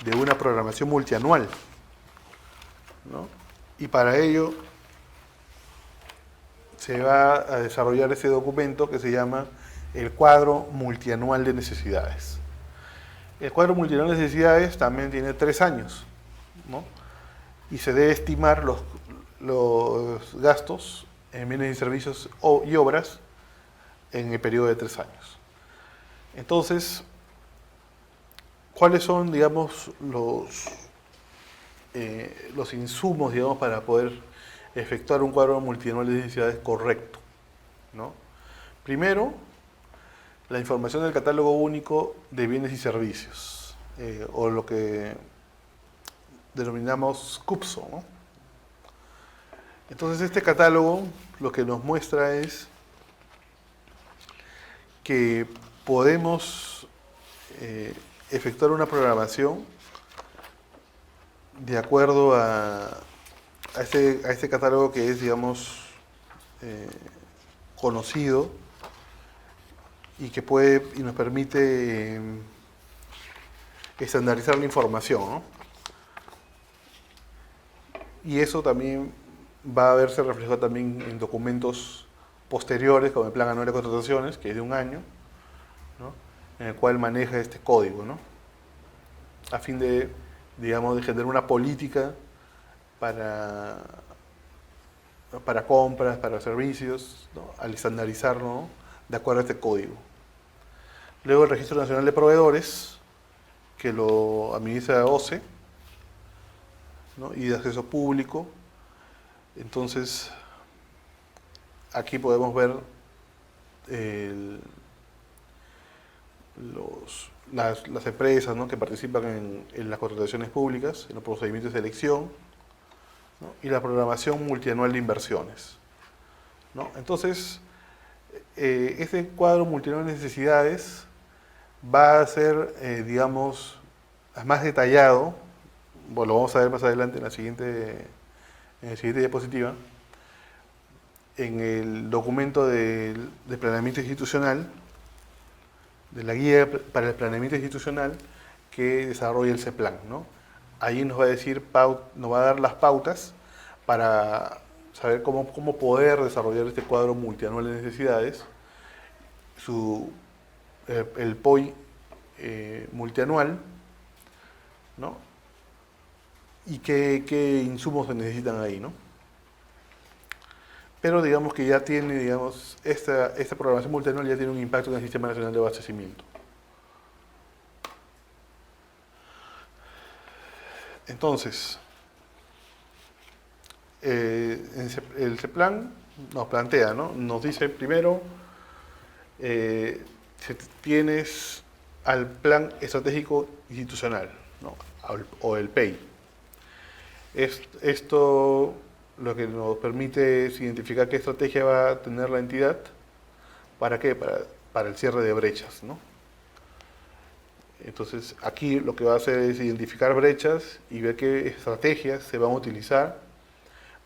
S1: de una programación multianual, ¿no? Y para ello se va a desarrollar ese documento que se llama el Cuadro Multianual de Necesidades. El Cuadro Multianual de Necesidades también tiene 3 años, ¿no? Y se debe estimar los gastos en bienes y servicios y obras en el periodo de 3 años. Entonces, ¿cuáles son, digamos, los insumos, digamos, para poder efectuar un cuadro multianual de necesidades correcto, ¿no? Primero, la información del catálogo único de bienes y servicios, o lo que denominamos CUPSO, ¿no? Entonces, este catálogo lo que nos muestra es que podemos efectuar una programación de acuerdo a este catálogo que es, digamos, conocido y que y nos permite estandarizar la información, ¿no? Y eso también va a verse reflejado también en documentos posteriores, como el Plan Anual de Contrataciones, que es de 1 año, ¿no? En el cual maneja este código, ¿no? A fin de, digamos, de generar una política para compras, para servicios, ¿no? Al estandarizarlo, ¿no? De acuerdo a este código. Luego el Registro Nacional de Proveedores, que lo administra OCE, ¿no? Y de acceso público. Entonces, aquí podemos ver las empresas, ¿no? Que participan en las contrataciones públicas, en los procedimientos de selección, ¿no? Y la programación multianual de inversiones, ¿no? Entonces, este cuadro multianual de necesidades va a ser, digamos, más detallado. Bueno, lo vamos a ver más adelante en la siguiente diapositiva, en el documento de planeamiento institucional, de la guía para el planeamiento institucional que desarrolla el CEPLAN, ¿no? Ahí nos va a decir, nos va a dar las pautas para saber cómo poder desarrollar este cuadro multianual de necesidades, el POI multianual, ¿no? Y qué insumos se necesitan ahí, ¿no? Pero digamos que ya tiene, digamos, esta programación multianual ya tiene un impacto en el Sistema Nacional de Abastecimiento. Entonces, el CEPLAN nos plantea, ¿no? Nos dice primero, si tienes al Plan Estratégico Institucional, ¿no? O el PEI. Esto lo que nos permite es identificar qué estrategia va a tener la entidad. ¿Para qué? Para el cierre de brechas, ¿no? Entonces, aquí lo que va a hacer es identificar brechas y ver qué estrategias se van a utilizar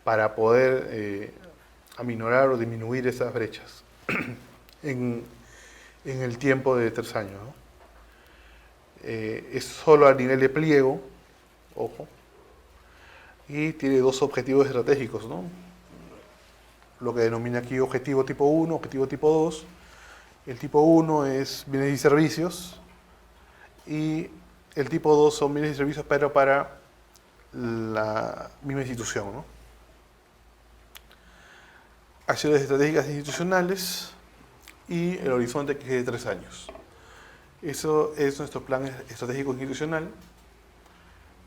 S1: para poder aminorar o disminuir esas brechas. en, en el tiempo de 3 años, ¿no? Es solo a nivel de pliego, ojo, y tiene 2 objetivos estratégicos, ¿no? Lo que denomina aquí objetivo tipo 1, objetivo tipo 2. El tipo 1 es bienes y servicios y el tipo 2 son bienes y servicios, pero para la misma institución, ¿no? Acciones estratégicas institucionales y el horizonte que es de 3 años. Eso es nuestro plan estratégico institucional.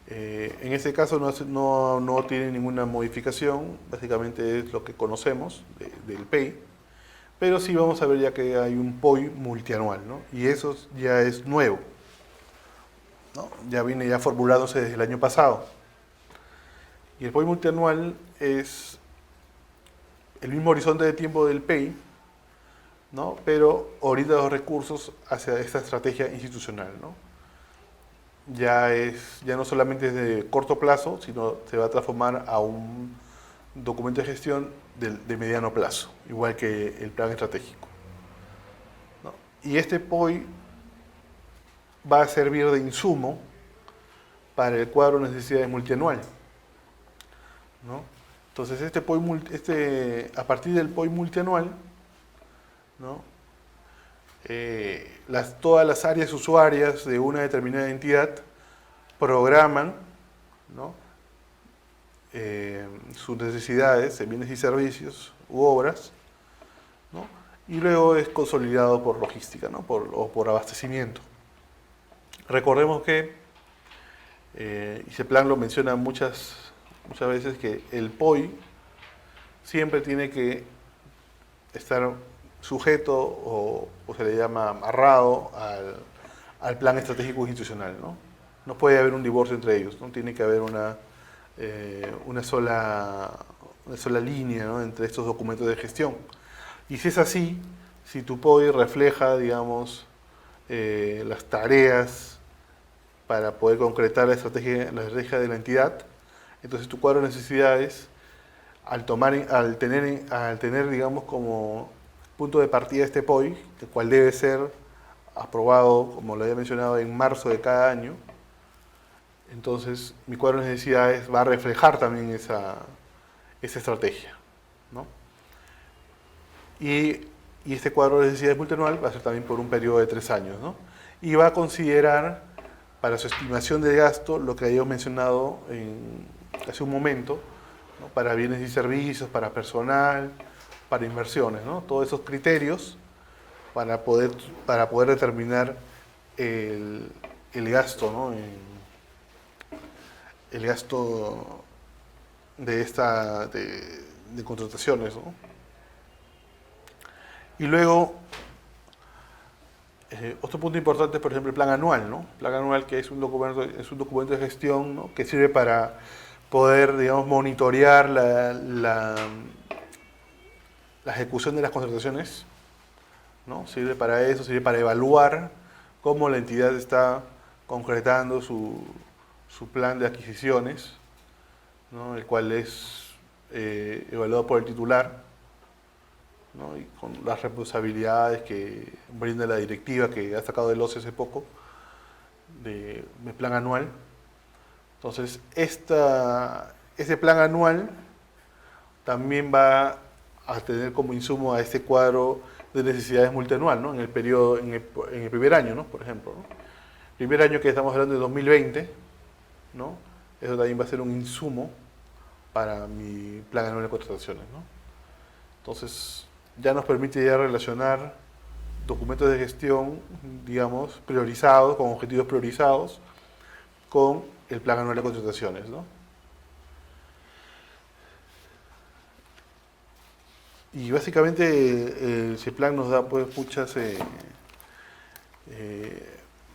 S1: En este caso no tiene ninguna modificación, básicamente es lo que conocemos del PEI, pero sí vamos a ver ya que hay un POI multianual, ¿no? Y eso ya es nuevo, ¿no? Ya viene ya formulándose desde el año pasado. Y el POI multianual es el mismo horizonte de tiempo del PEI, ¿no? Pero orienta los recursos hacia esta estrategia institucional, ¿no? Ya no solamente es de corto plazo, sino se va a transformar a un documento de gestión de mediano plazo, igual que el plan estratégico, ¿no? Y este POI va a servir de insumo para el cuadro de necesidades multianual, ¿no? Entonces a partir del POI multianual, ¿no? Todas las áreas usuarias de una determinada entidad programan, ¿no? Sus necesidades en bienes y servicios u obras, ¿no? Y luego es consolidado por logística, ¿no? O por abastecimiento. Recordemos que, y ese plan lo menciona muchas veces, que el POI siempre tiene que estar sujeto o se le llama amarrado al plan estratégico institucional, ¿no? No puede haber un divorcio entre ellos, no tiene que haber una sola línea, ¿no? Entre estos documentos de gestión. Y si es así, si tu POI refleja, digamos, las tareas para poder concretar la estrategia de la entidad, entonces tu cuadro de necesidades, al tener, digamos, como punto de partida este POI, el cual debe ser aprobado, como lo había mencionado, en marzo de cada año, entonces mi cuadro de necesidades va a reflejar también esa estrategia, ¿no? Y este cuadro de necesidades multianual va a ser también por un periodo de 3 años, ¿no? Y va a considerar para su estimación de gasto lo que habíamos mencionado hace un momento, ¿no? Para bienes y servicios, para personal, para inversiones, ¿no? Todos esos criterios para poder determinar el gasto, ¿no? El gasto de contrataciones, ¿no? Y luego, otro punto importante es, por ejemplo, el plan anual, ¿no? Plan anual, que es un documento de gestión, ¿no? Que sirve para poder, digamos, monitorear la ejecución de las contrataciones, ¿no? Sirve para eso, sirve para evaluar cómo la entidad está concretando su plan de adquisiciones, ¿no? El cual es evaluado por el titular, ¿no? Y con las responsabilidades que brinda la directiva que ha sacado del OCE hace poco, de plan anual. Entonces, ese plan anual también va a tener como insumo a este cuadro de necesidades multianual, ¿no? En el primer año, ¿no? Por ejemplo, ¿no? Primer año que estamos hablando de 2020, ¿no? Eso también va a ser un insumo para mi plan anual de contrataciones, ¿no? Entonces, ya nos permite ya relacionar documentos de gestión, digamos, priorizados, con objetivos priorizados, con el plan anual de contrataciones, ¿no? Y básicamente ese plan nos da pues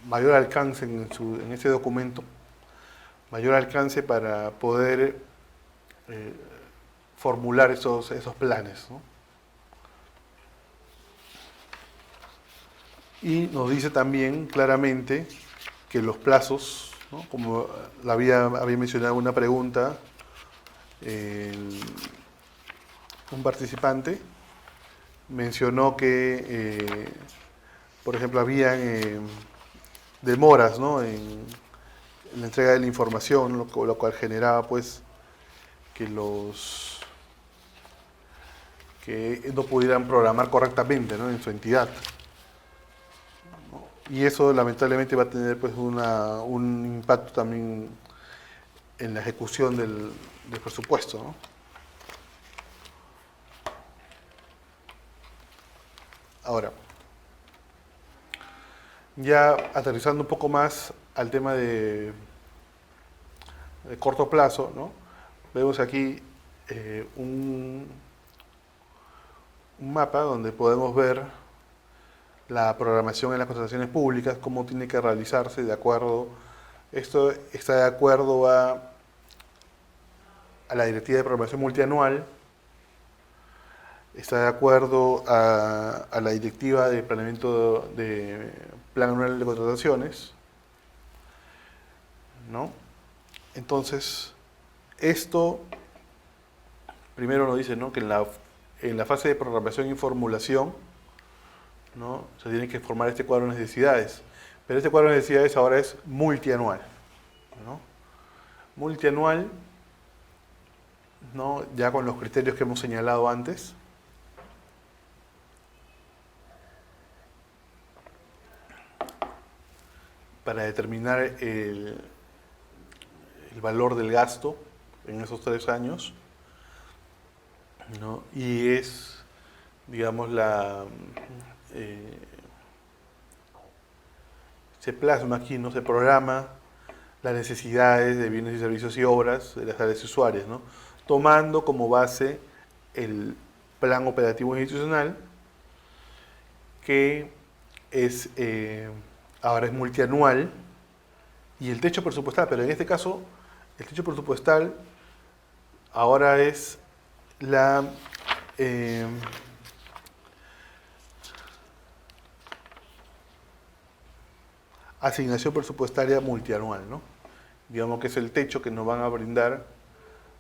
S1: mayor alcance en ese documento, mayor alcance para poder formular esos planes, ¿no? Y nos dice también claramente que los plazos, ¿no? Como había mencionado en una pregunta un participante, mencionó que, por ejemplo, habían demoras, ¿no?, en la entrega de la información, lo cual generaba pues que que no pudieran programar correctamente, ¿no?, en su entidad. Y eso lamentablemente va a tener pues un impacto también en la ejecución del presupuesto, ¿no? Ahora, ya aterrizando un poco más al tema de corto plazo, ¿no? Vemos aquí un mapa donde podemos ver la programación en las contrataciones públicas, cómo tiene que realizarse de acuerdo. Esto está de acuerdo a la Directiva de Programación Multianual, está de acuerdo a la Directiva de Planeamiento de Plan Anual de Contrataciones, ¿no? Entonces, esto primero nos dice, ¿no?, que en la fase de programación y formulación, ¿no?, se tiene que formar este cuadro de necesidades. Pero este cuadro de necesidades ahora es multianual, ¿no? Multianual, ¿no?, ya con los criterios que hemos señalado antes. Para determinar el valor del gasto en esos 3 años, ¿no? Y es, digamos, se plasma aquí, ¿no?, se programa las necesidades de bienes y servicios y obras de las áreas usuarias, ¿no?, tomando como base el plan operativo institucional, que es ahora es multianual, y el techo presupuestal, pero en este caso el techo presupuestal ahora es la asignación presupuestaria multianual, ¿no? Digamos que es el techo que nos van a brindar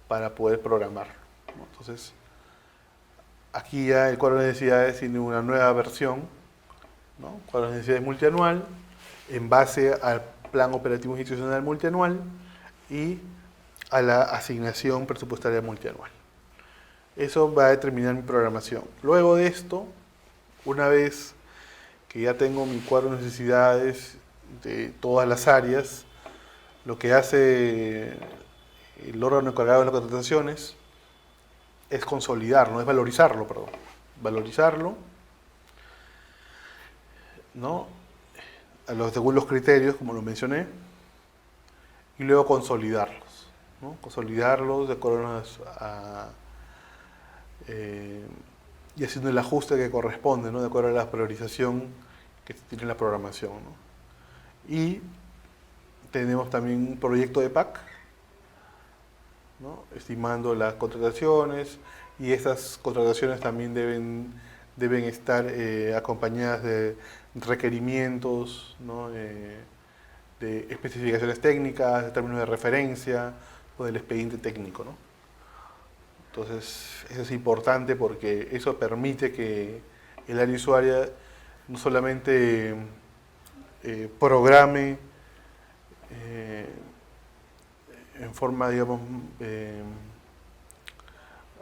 S1: para poder programar, ¿no? Entonces, aquí ya el cuadro de necesidades tiene una nueva versión, ¿no? Cuadro de necesidades multianual, en base al plan operativo institucional multianual y a la asignación presupuestaria multianual. Eso va a determinar mi programación. Luego de esto, una vez que ya tengo mi cuadro de necesidades de todas las áreas, lo que hace el órgano encargado de las contrataciones es consolidarlo, es valorizarlo, perdón. Valorizarlo, ¿no?, según los criterios, como lo mencioné, y luego consolidarlos, ¿no? Consolidarlos de acuerdo y haciendo el ajuste que corresponde, ¿no?, de acuerdo a la priorización que tiene la programación, ¿no? Y tenemos también un proyecto de PAC, ¿no?, estimando las contrataciones, y estas contrataciones también deben estar acompañadas de requerimientos, ¿no?, de especificaciones técnicas, de términos de referencia o del expediente técnico, ¿no? Entonces, eso es importante porque eso permite que el área usuaria no solamente programe en forma, digamos,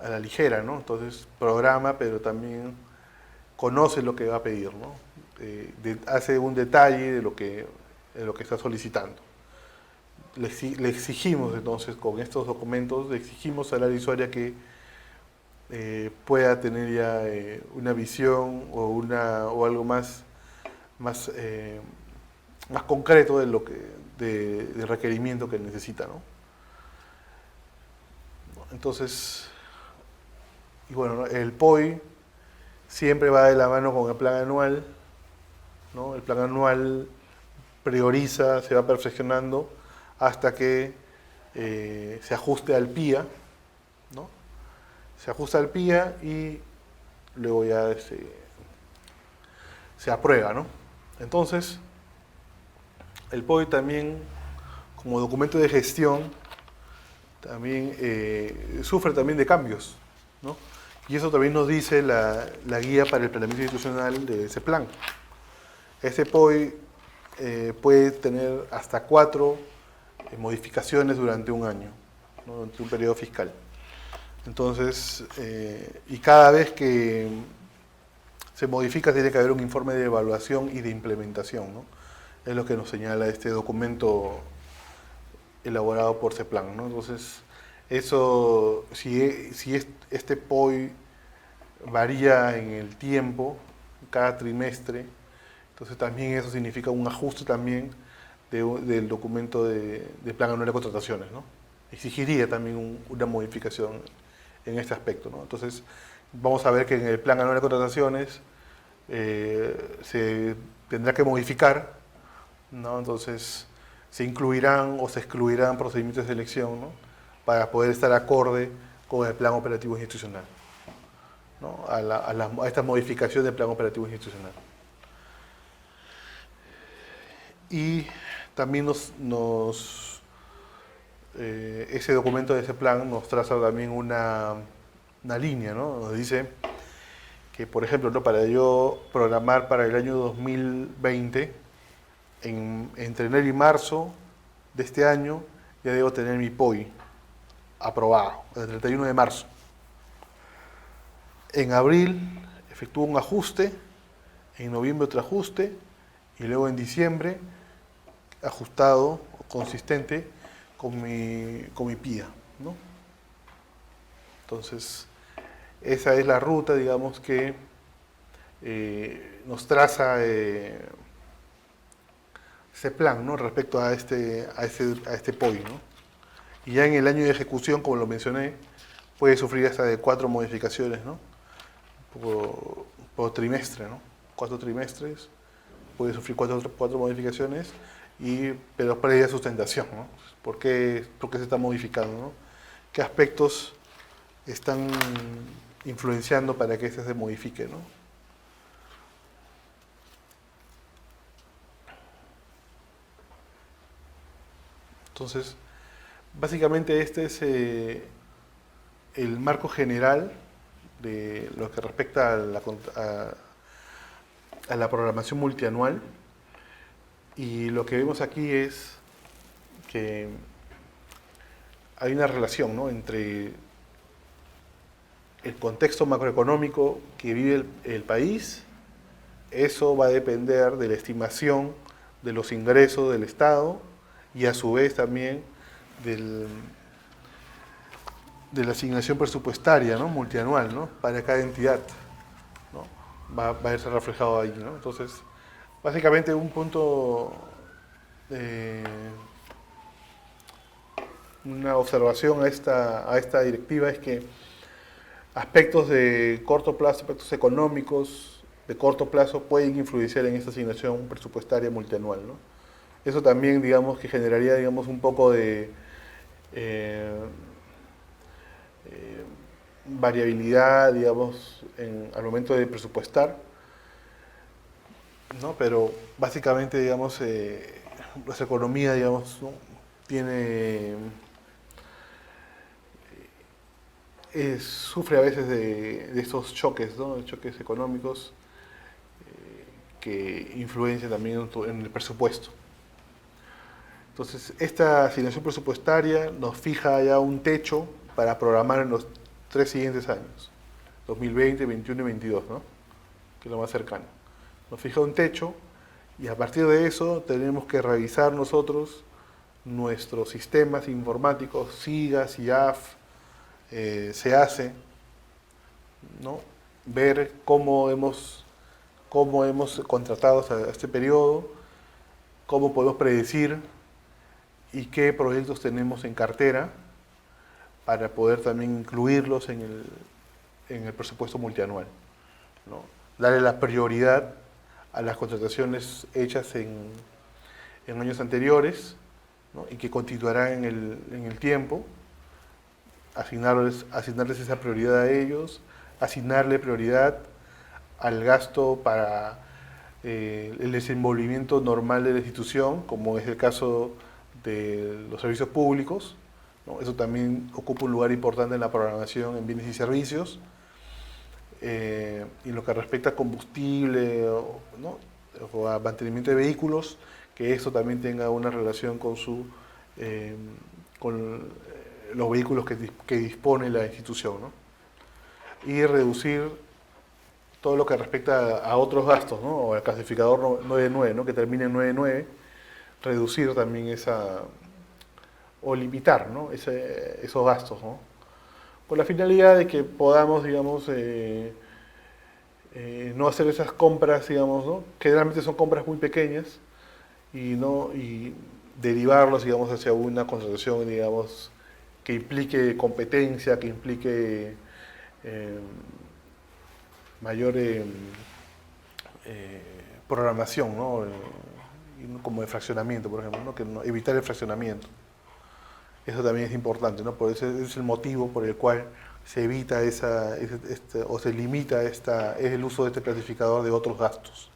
S1: a la ligera, ¿no? Entonces, programa, pero también conoce lo que va a pedir, ¿no? Hace un detalle de lo que está solicitando. Le exigimos entonces, con estos documentos, le exigimos al área usuaria que pueda tener ya una visión o algo más concreto de lo de requerimiento que necesita, ¿no? Entonces, y bueno, ¿no?, el POI siempre va de la mano con el plan anual, ¿no? El plan anual prioriza, se va perfeccionando hasta que se ajuste al PIA, ¿no? Se ajusta al PIA y luego ya se aprueba, ¿no? Entonces, el POI también, como documento de gestión, también sufre también de cambios, ¿no?, Y eso también nos dice la guía para el planeamiento institucional de ese plan. Este POI puede tener hasta 4 modificaciones durante un año, ¿no? Durante un periodo fiscal. Entonces, y cada vez que se modifica tiene que haber un informe de evaluación y de implementación, ¿no? Es lo que nos señala este documento elaborado por CEPLAN, ¿no? Entonces, eso, si este POI varía en el tiempo, cada trimestre, entonces también eso significa un ajuste también del documento de plan anual de contrataciones, ¿no? Exigiría también una modificación en este aspecto, ¿no? Entonces, vamos a ver que en el plan anual de contrataciones se tendrá que modificar, ¿no? Entonces, se incluirán o se excluirán procedimientos de selección, ¿no? Para poder estar acorde con el plan operativo institucional, ¿no? A esta modificación del plan operativo institucional. Y también ese documento de ese plan nos traza también una línea, ¿no? Nos dice que, por ejemplo, ¿no? Para yo programar para el año 2020, entre enero y marzo de este año, ya debo tener mi POI aprobado, el 31 de marzo. En abril efectúo un ajuste, en noviembre otro ajuste, y luego en diciembre ajustado, consistente con mi PIA, ¿no? Entonces, esa es la ruta, digamos, que nos traza ese plan, ¿no? Respecto a este POI, ¿no? Y ya en el año de ejecución, como lo mencioné, puede sufrir hasta de 4 modificaciones, ¿no? Por trimestre, ¿no? 4 trimestres, puede sufrir 4 modificaciones, pero previa sustentación, ¿no? ¿Por qué se está modificando, ¿no? ¿Qué aspectos están influenciando para que este se modifique, ¿no? Entonces, básicamente este es el marco general de lo que respecta a la programación multianual, y lo que vemos aquí es que hay una relación, ¿no? Entre el contexto macroeconómico que vive el país. Eso va a depender de la estimación de los ingresos del Estado y a su vez también de la asignación presupuestaria, ¿no? Multianual, ¿no? Para cada entidad, ¿no? Va a verse reflejado ahí, ¿no? Entonces, básicamente un punto, una observación a esta directiva es que aspectos de corto plazo, aspectos económicos de corto plazo pueden influenciar en esta asignación presupuestaria multianual, ¿no? Eso también, digamos, que generaría, digamos, un poco de variabilidad, digamos, al momento de presupuestar, ¿no? Pero básicamente, digamos, nuestra economía, digamos, ¿no? Sufre a veces de estos choques, ¿no? Choques económicos que influencian también en el presupuesto. Entonces, esta asignación presupuestaria nos fija ya un techo para programar en los 3 siguientes años, 2020, 2021 y 2022, ¿no? Que es lo más cercano. Nos fija un techo y a partir de eso tenemos que revisar nosotros nuestros sistemas informáticos, SIGA, SIAF, SEACE, ¿no? Ver cómo hemos contratado hasta este periodo, cómo podemos predecir y qué proyectos tenemos en cartera para poder también incluirlos en el presupuesto multianual, ¿no? Darle la prioridad a las contrataciones hechas en años anteriores, ¿no? Y que continuarán en el tiempo, asignarles esa prioridad a ellos, asignarle prioridad al gasto para el desenvolvimiento normal de la institución, como es el caso de los servicios públicos, ¿no? Eso también ocupa un lugar importante en la programación en bienes y servicios. y lo que respecta a combustible, ¿no? O a mantenimiento de vehículos, que esto también tenga una relación con con los vehículos que dispone la institución, ¿no? Y reducir todo lo que respecta a otros gastos, ¿no? O al clasificador 99, ¿no? Que termine en 99, reducir también o limitar, ¿no? Esos gastos, ¿no? Con la finalidad de que podamos, digamos, no hacer esas compras, digamos, ¿no? Que generalmente son compras muy pequeñas y derivarlos, digamos, hacia una contratación, digamos, que implique competencia, que implique eh, mayor programación, ¿no? Como de fraccionamiento, por ejemplo, ¿no? Evitar el fraccionamiento. Eso también es importante, ¿no? Por eso es el motivo por el cual se evita o se limita es el uso de este clasificador de otros gastos.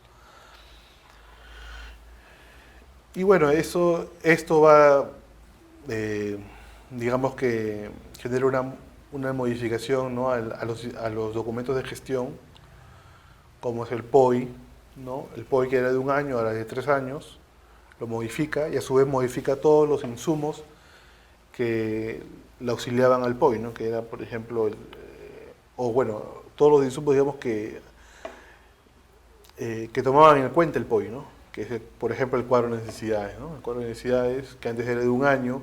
S1: Y bueno, esto va, digamos que genera una modificación, ¿no? a los documentos de gestión, como es el POI, ¿no? El POI que era de 1 año, ahora de 3 años, lo modifica y a su vez modifica todos los insumos que le auxiliaban al POI, ¿no? Que era, por ejemplo, todos los insumos, digamos, que tomaban en cuenta el POI, ¿no? Que es, por ejemplo, el cuadro de necesidades, ¿no? El cuadro de necesidades, que antes era de 1 año,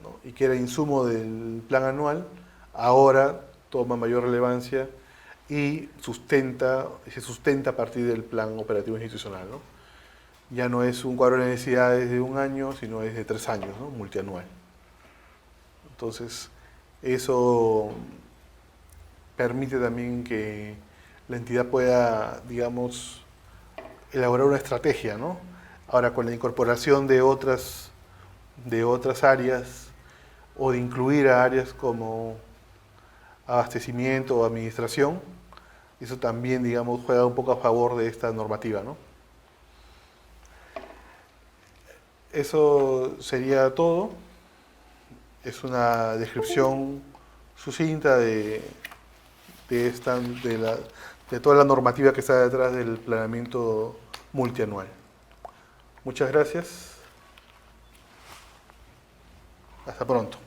S1: ¿no? Y que era insumo del plan anual, ahora toma mayor relevancia y se sustenta a partir del plan operativo institucional, ¿no? Ya no es un cuadro de necesidades de 1 año, sino es de 3 años, ¿no? Multianual. Entonces, eso permite también que la entidad pueda, digamos, elaborar una estrategia, ¿no? Ahora, con la incorporación de otras áreas o de incluir a áreas como abastecimiento o administración, eso también, digamos, juega un poco a favor de esta normativa, ¿no? Eso sería todo. Es una descripción sucinta de toda la normativa que está detrás del planeamiento multianual. Muchas gracias. Hasta pronto.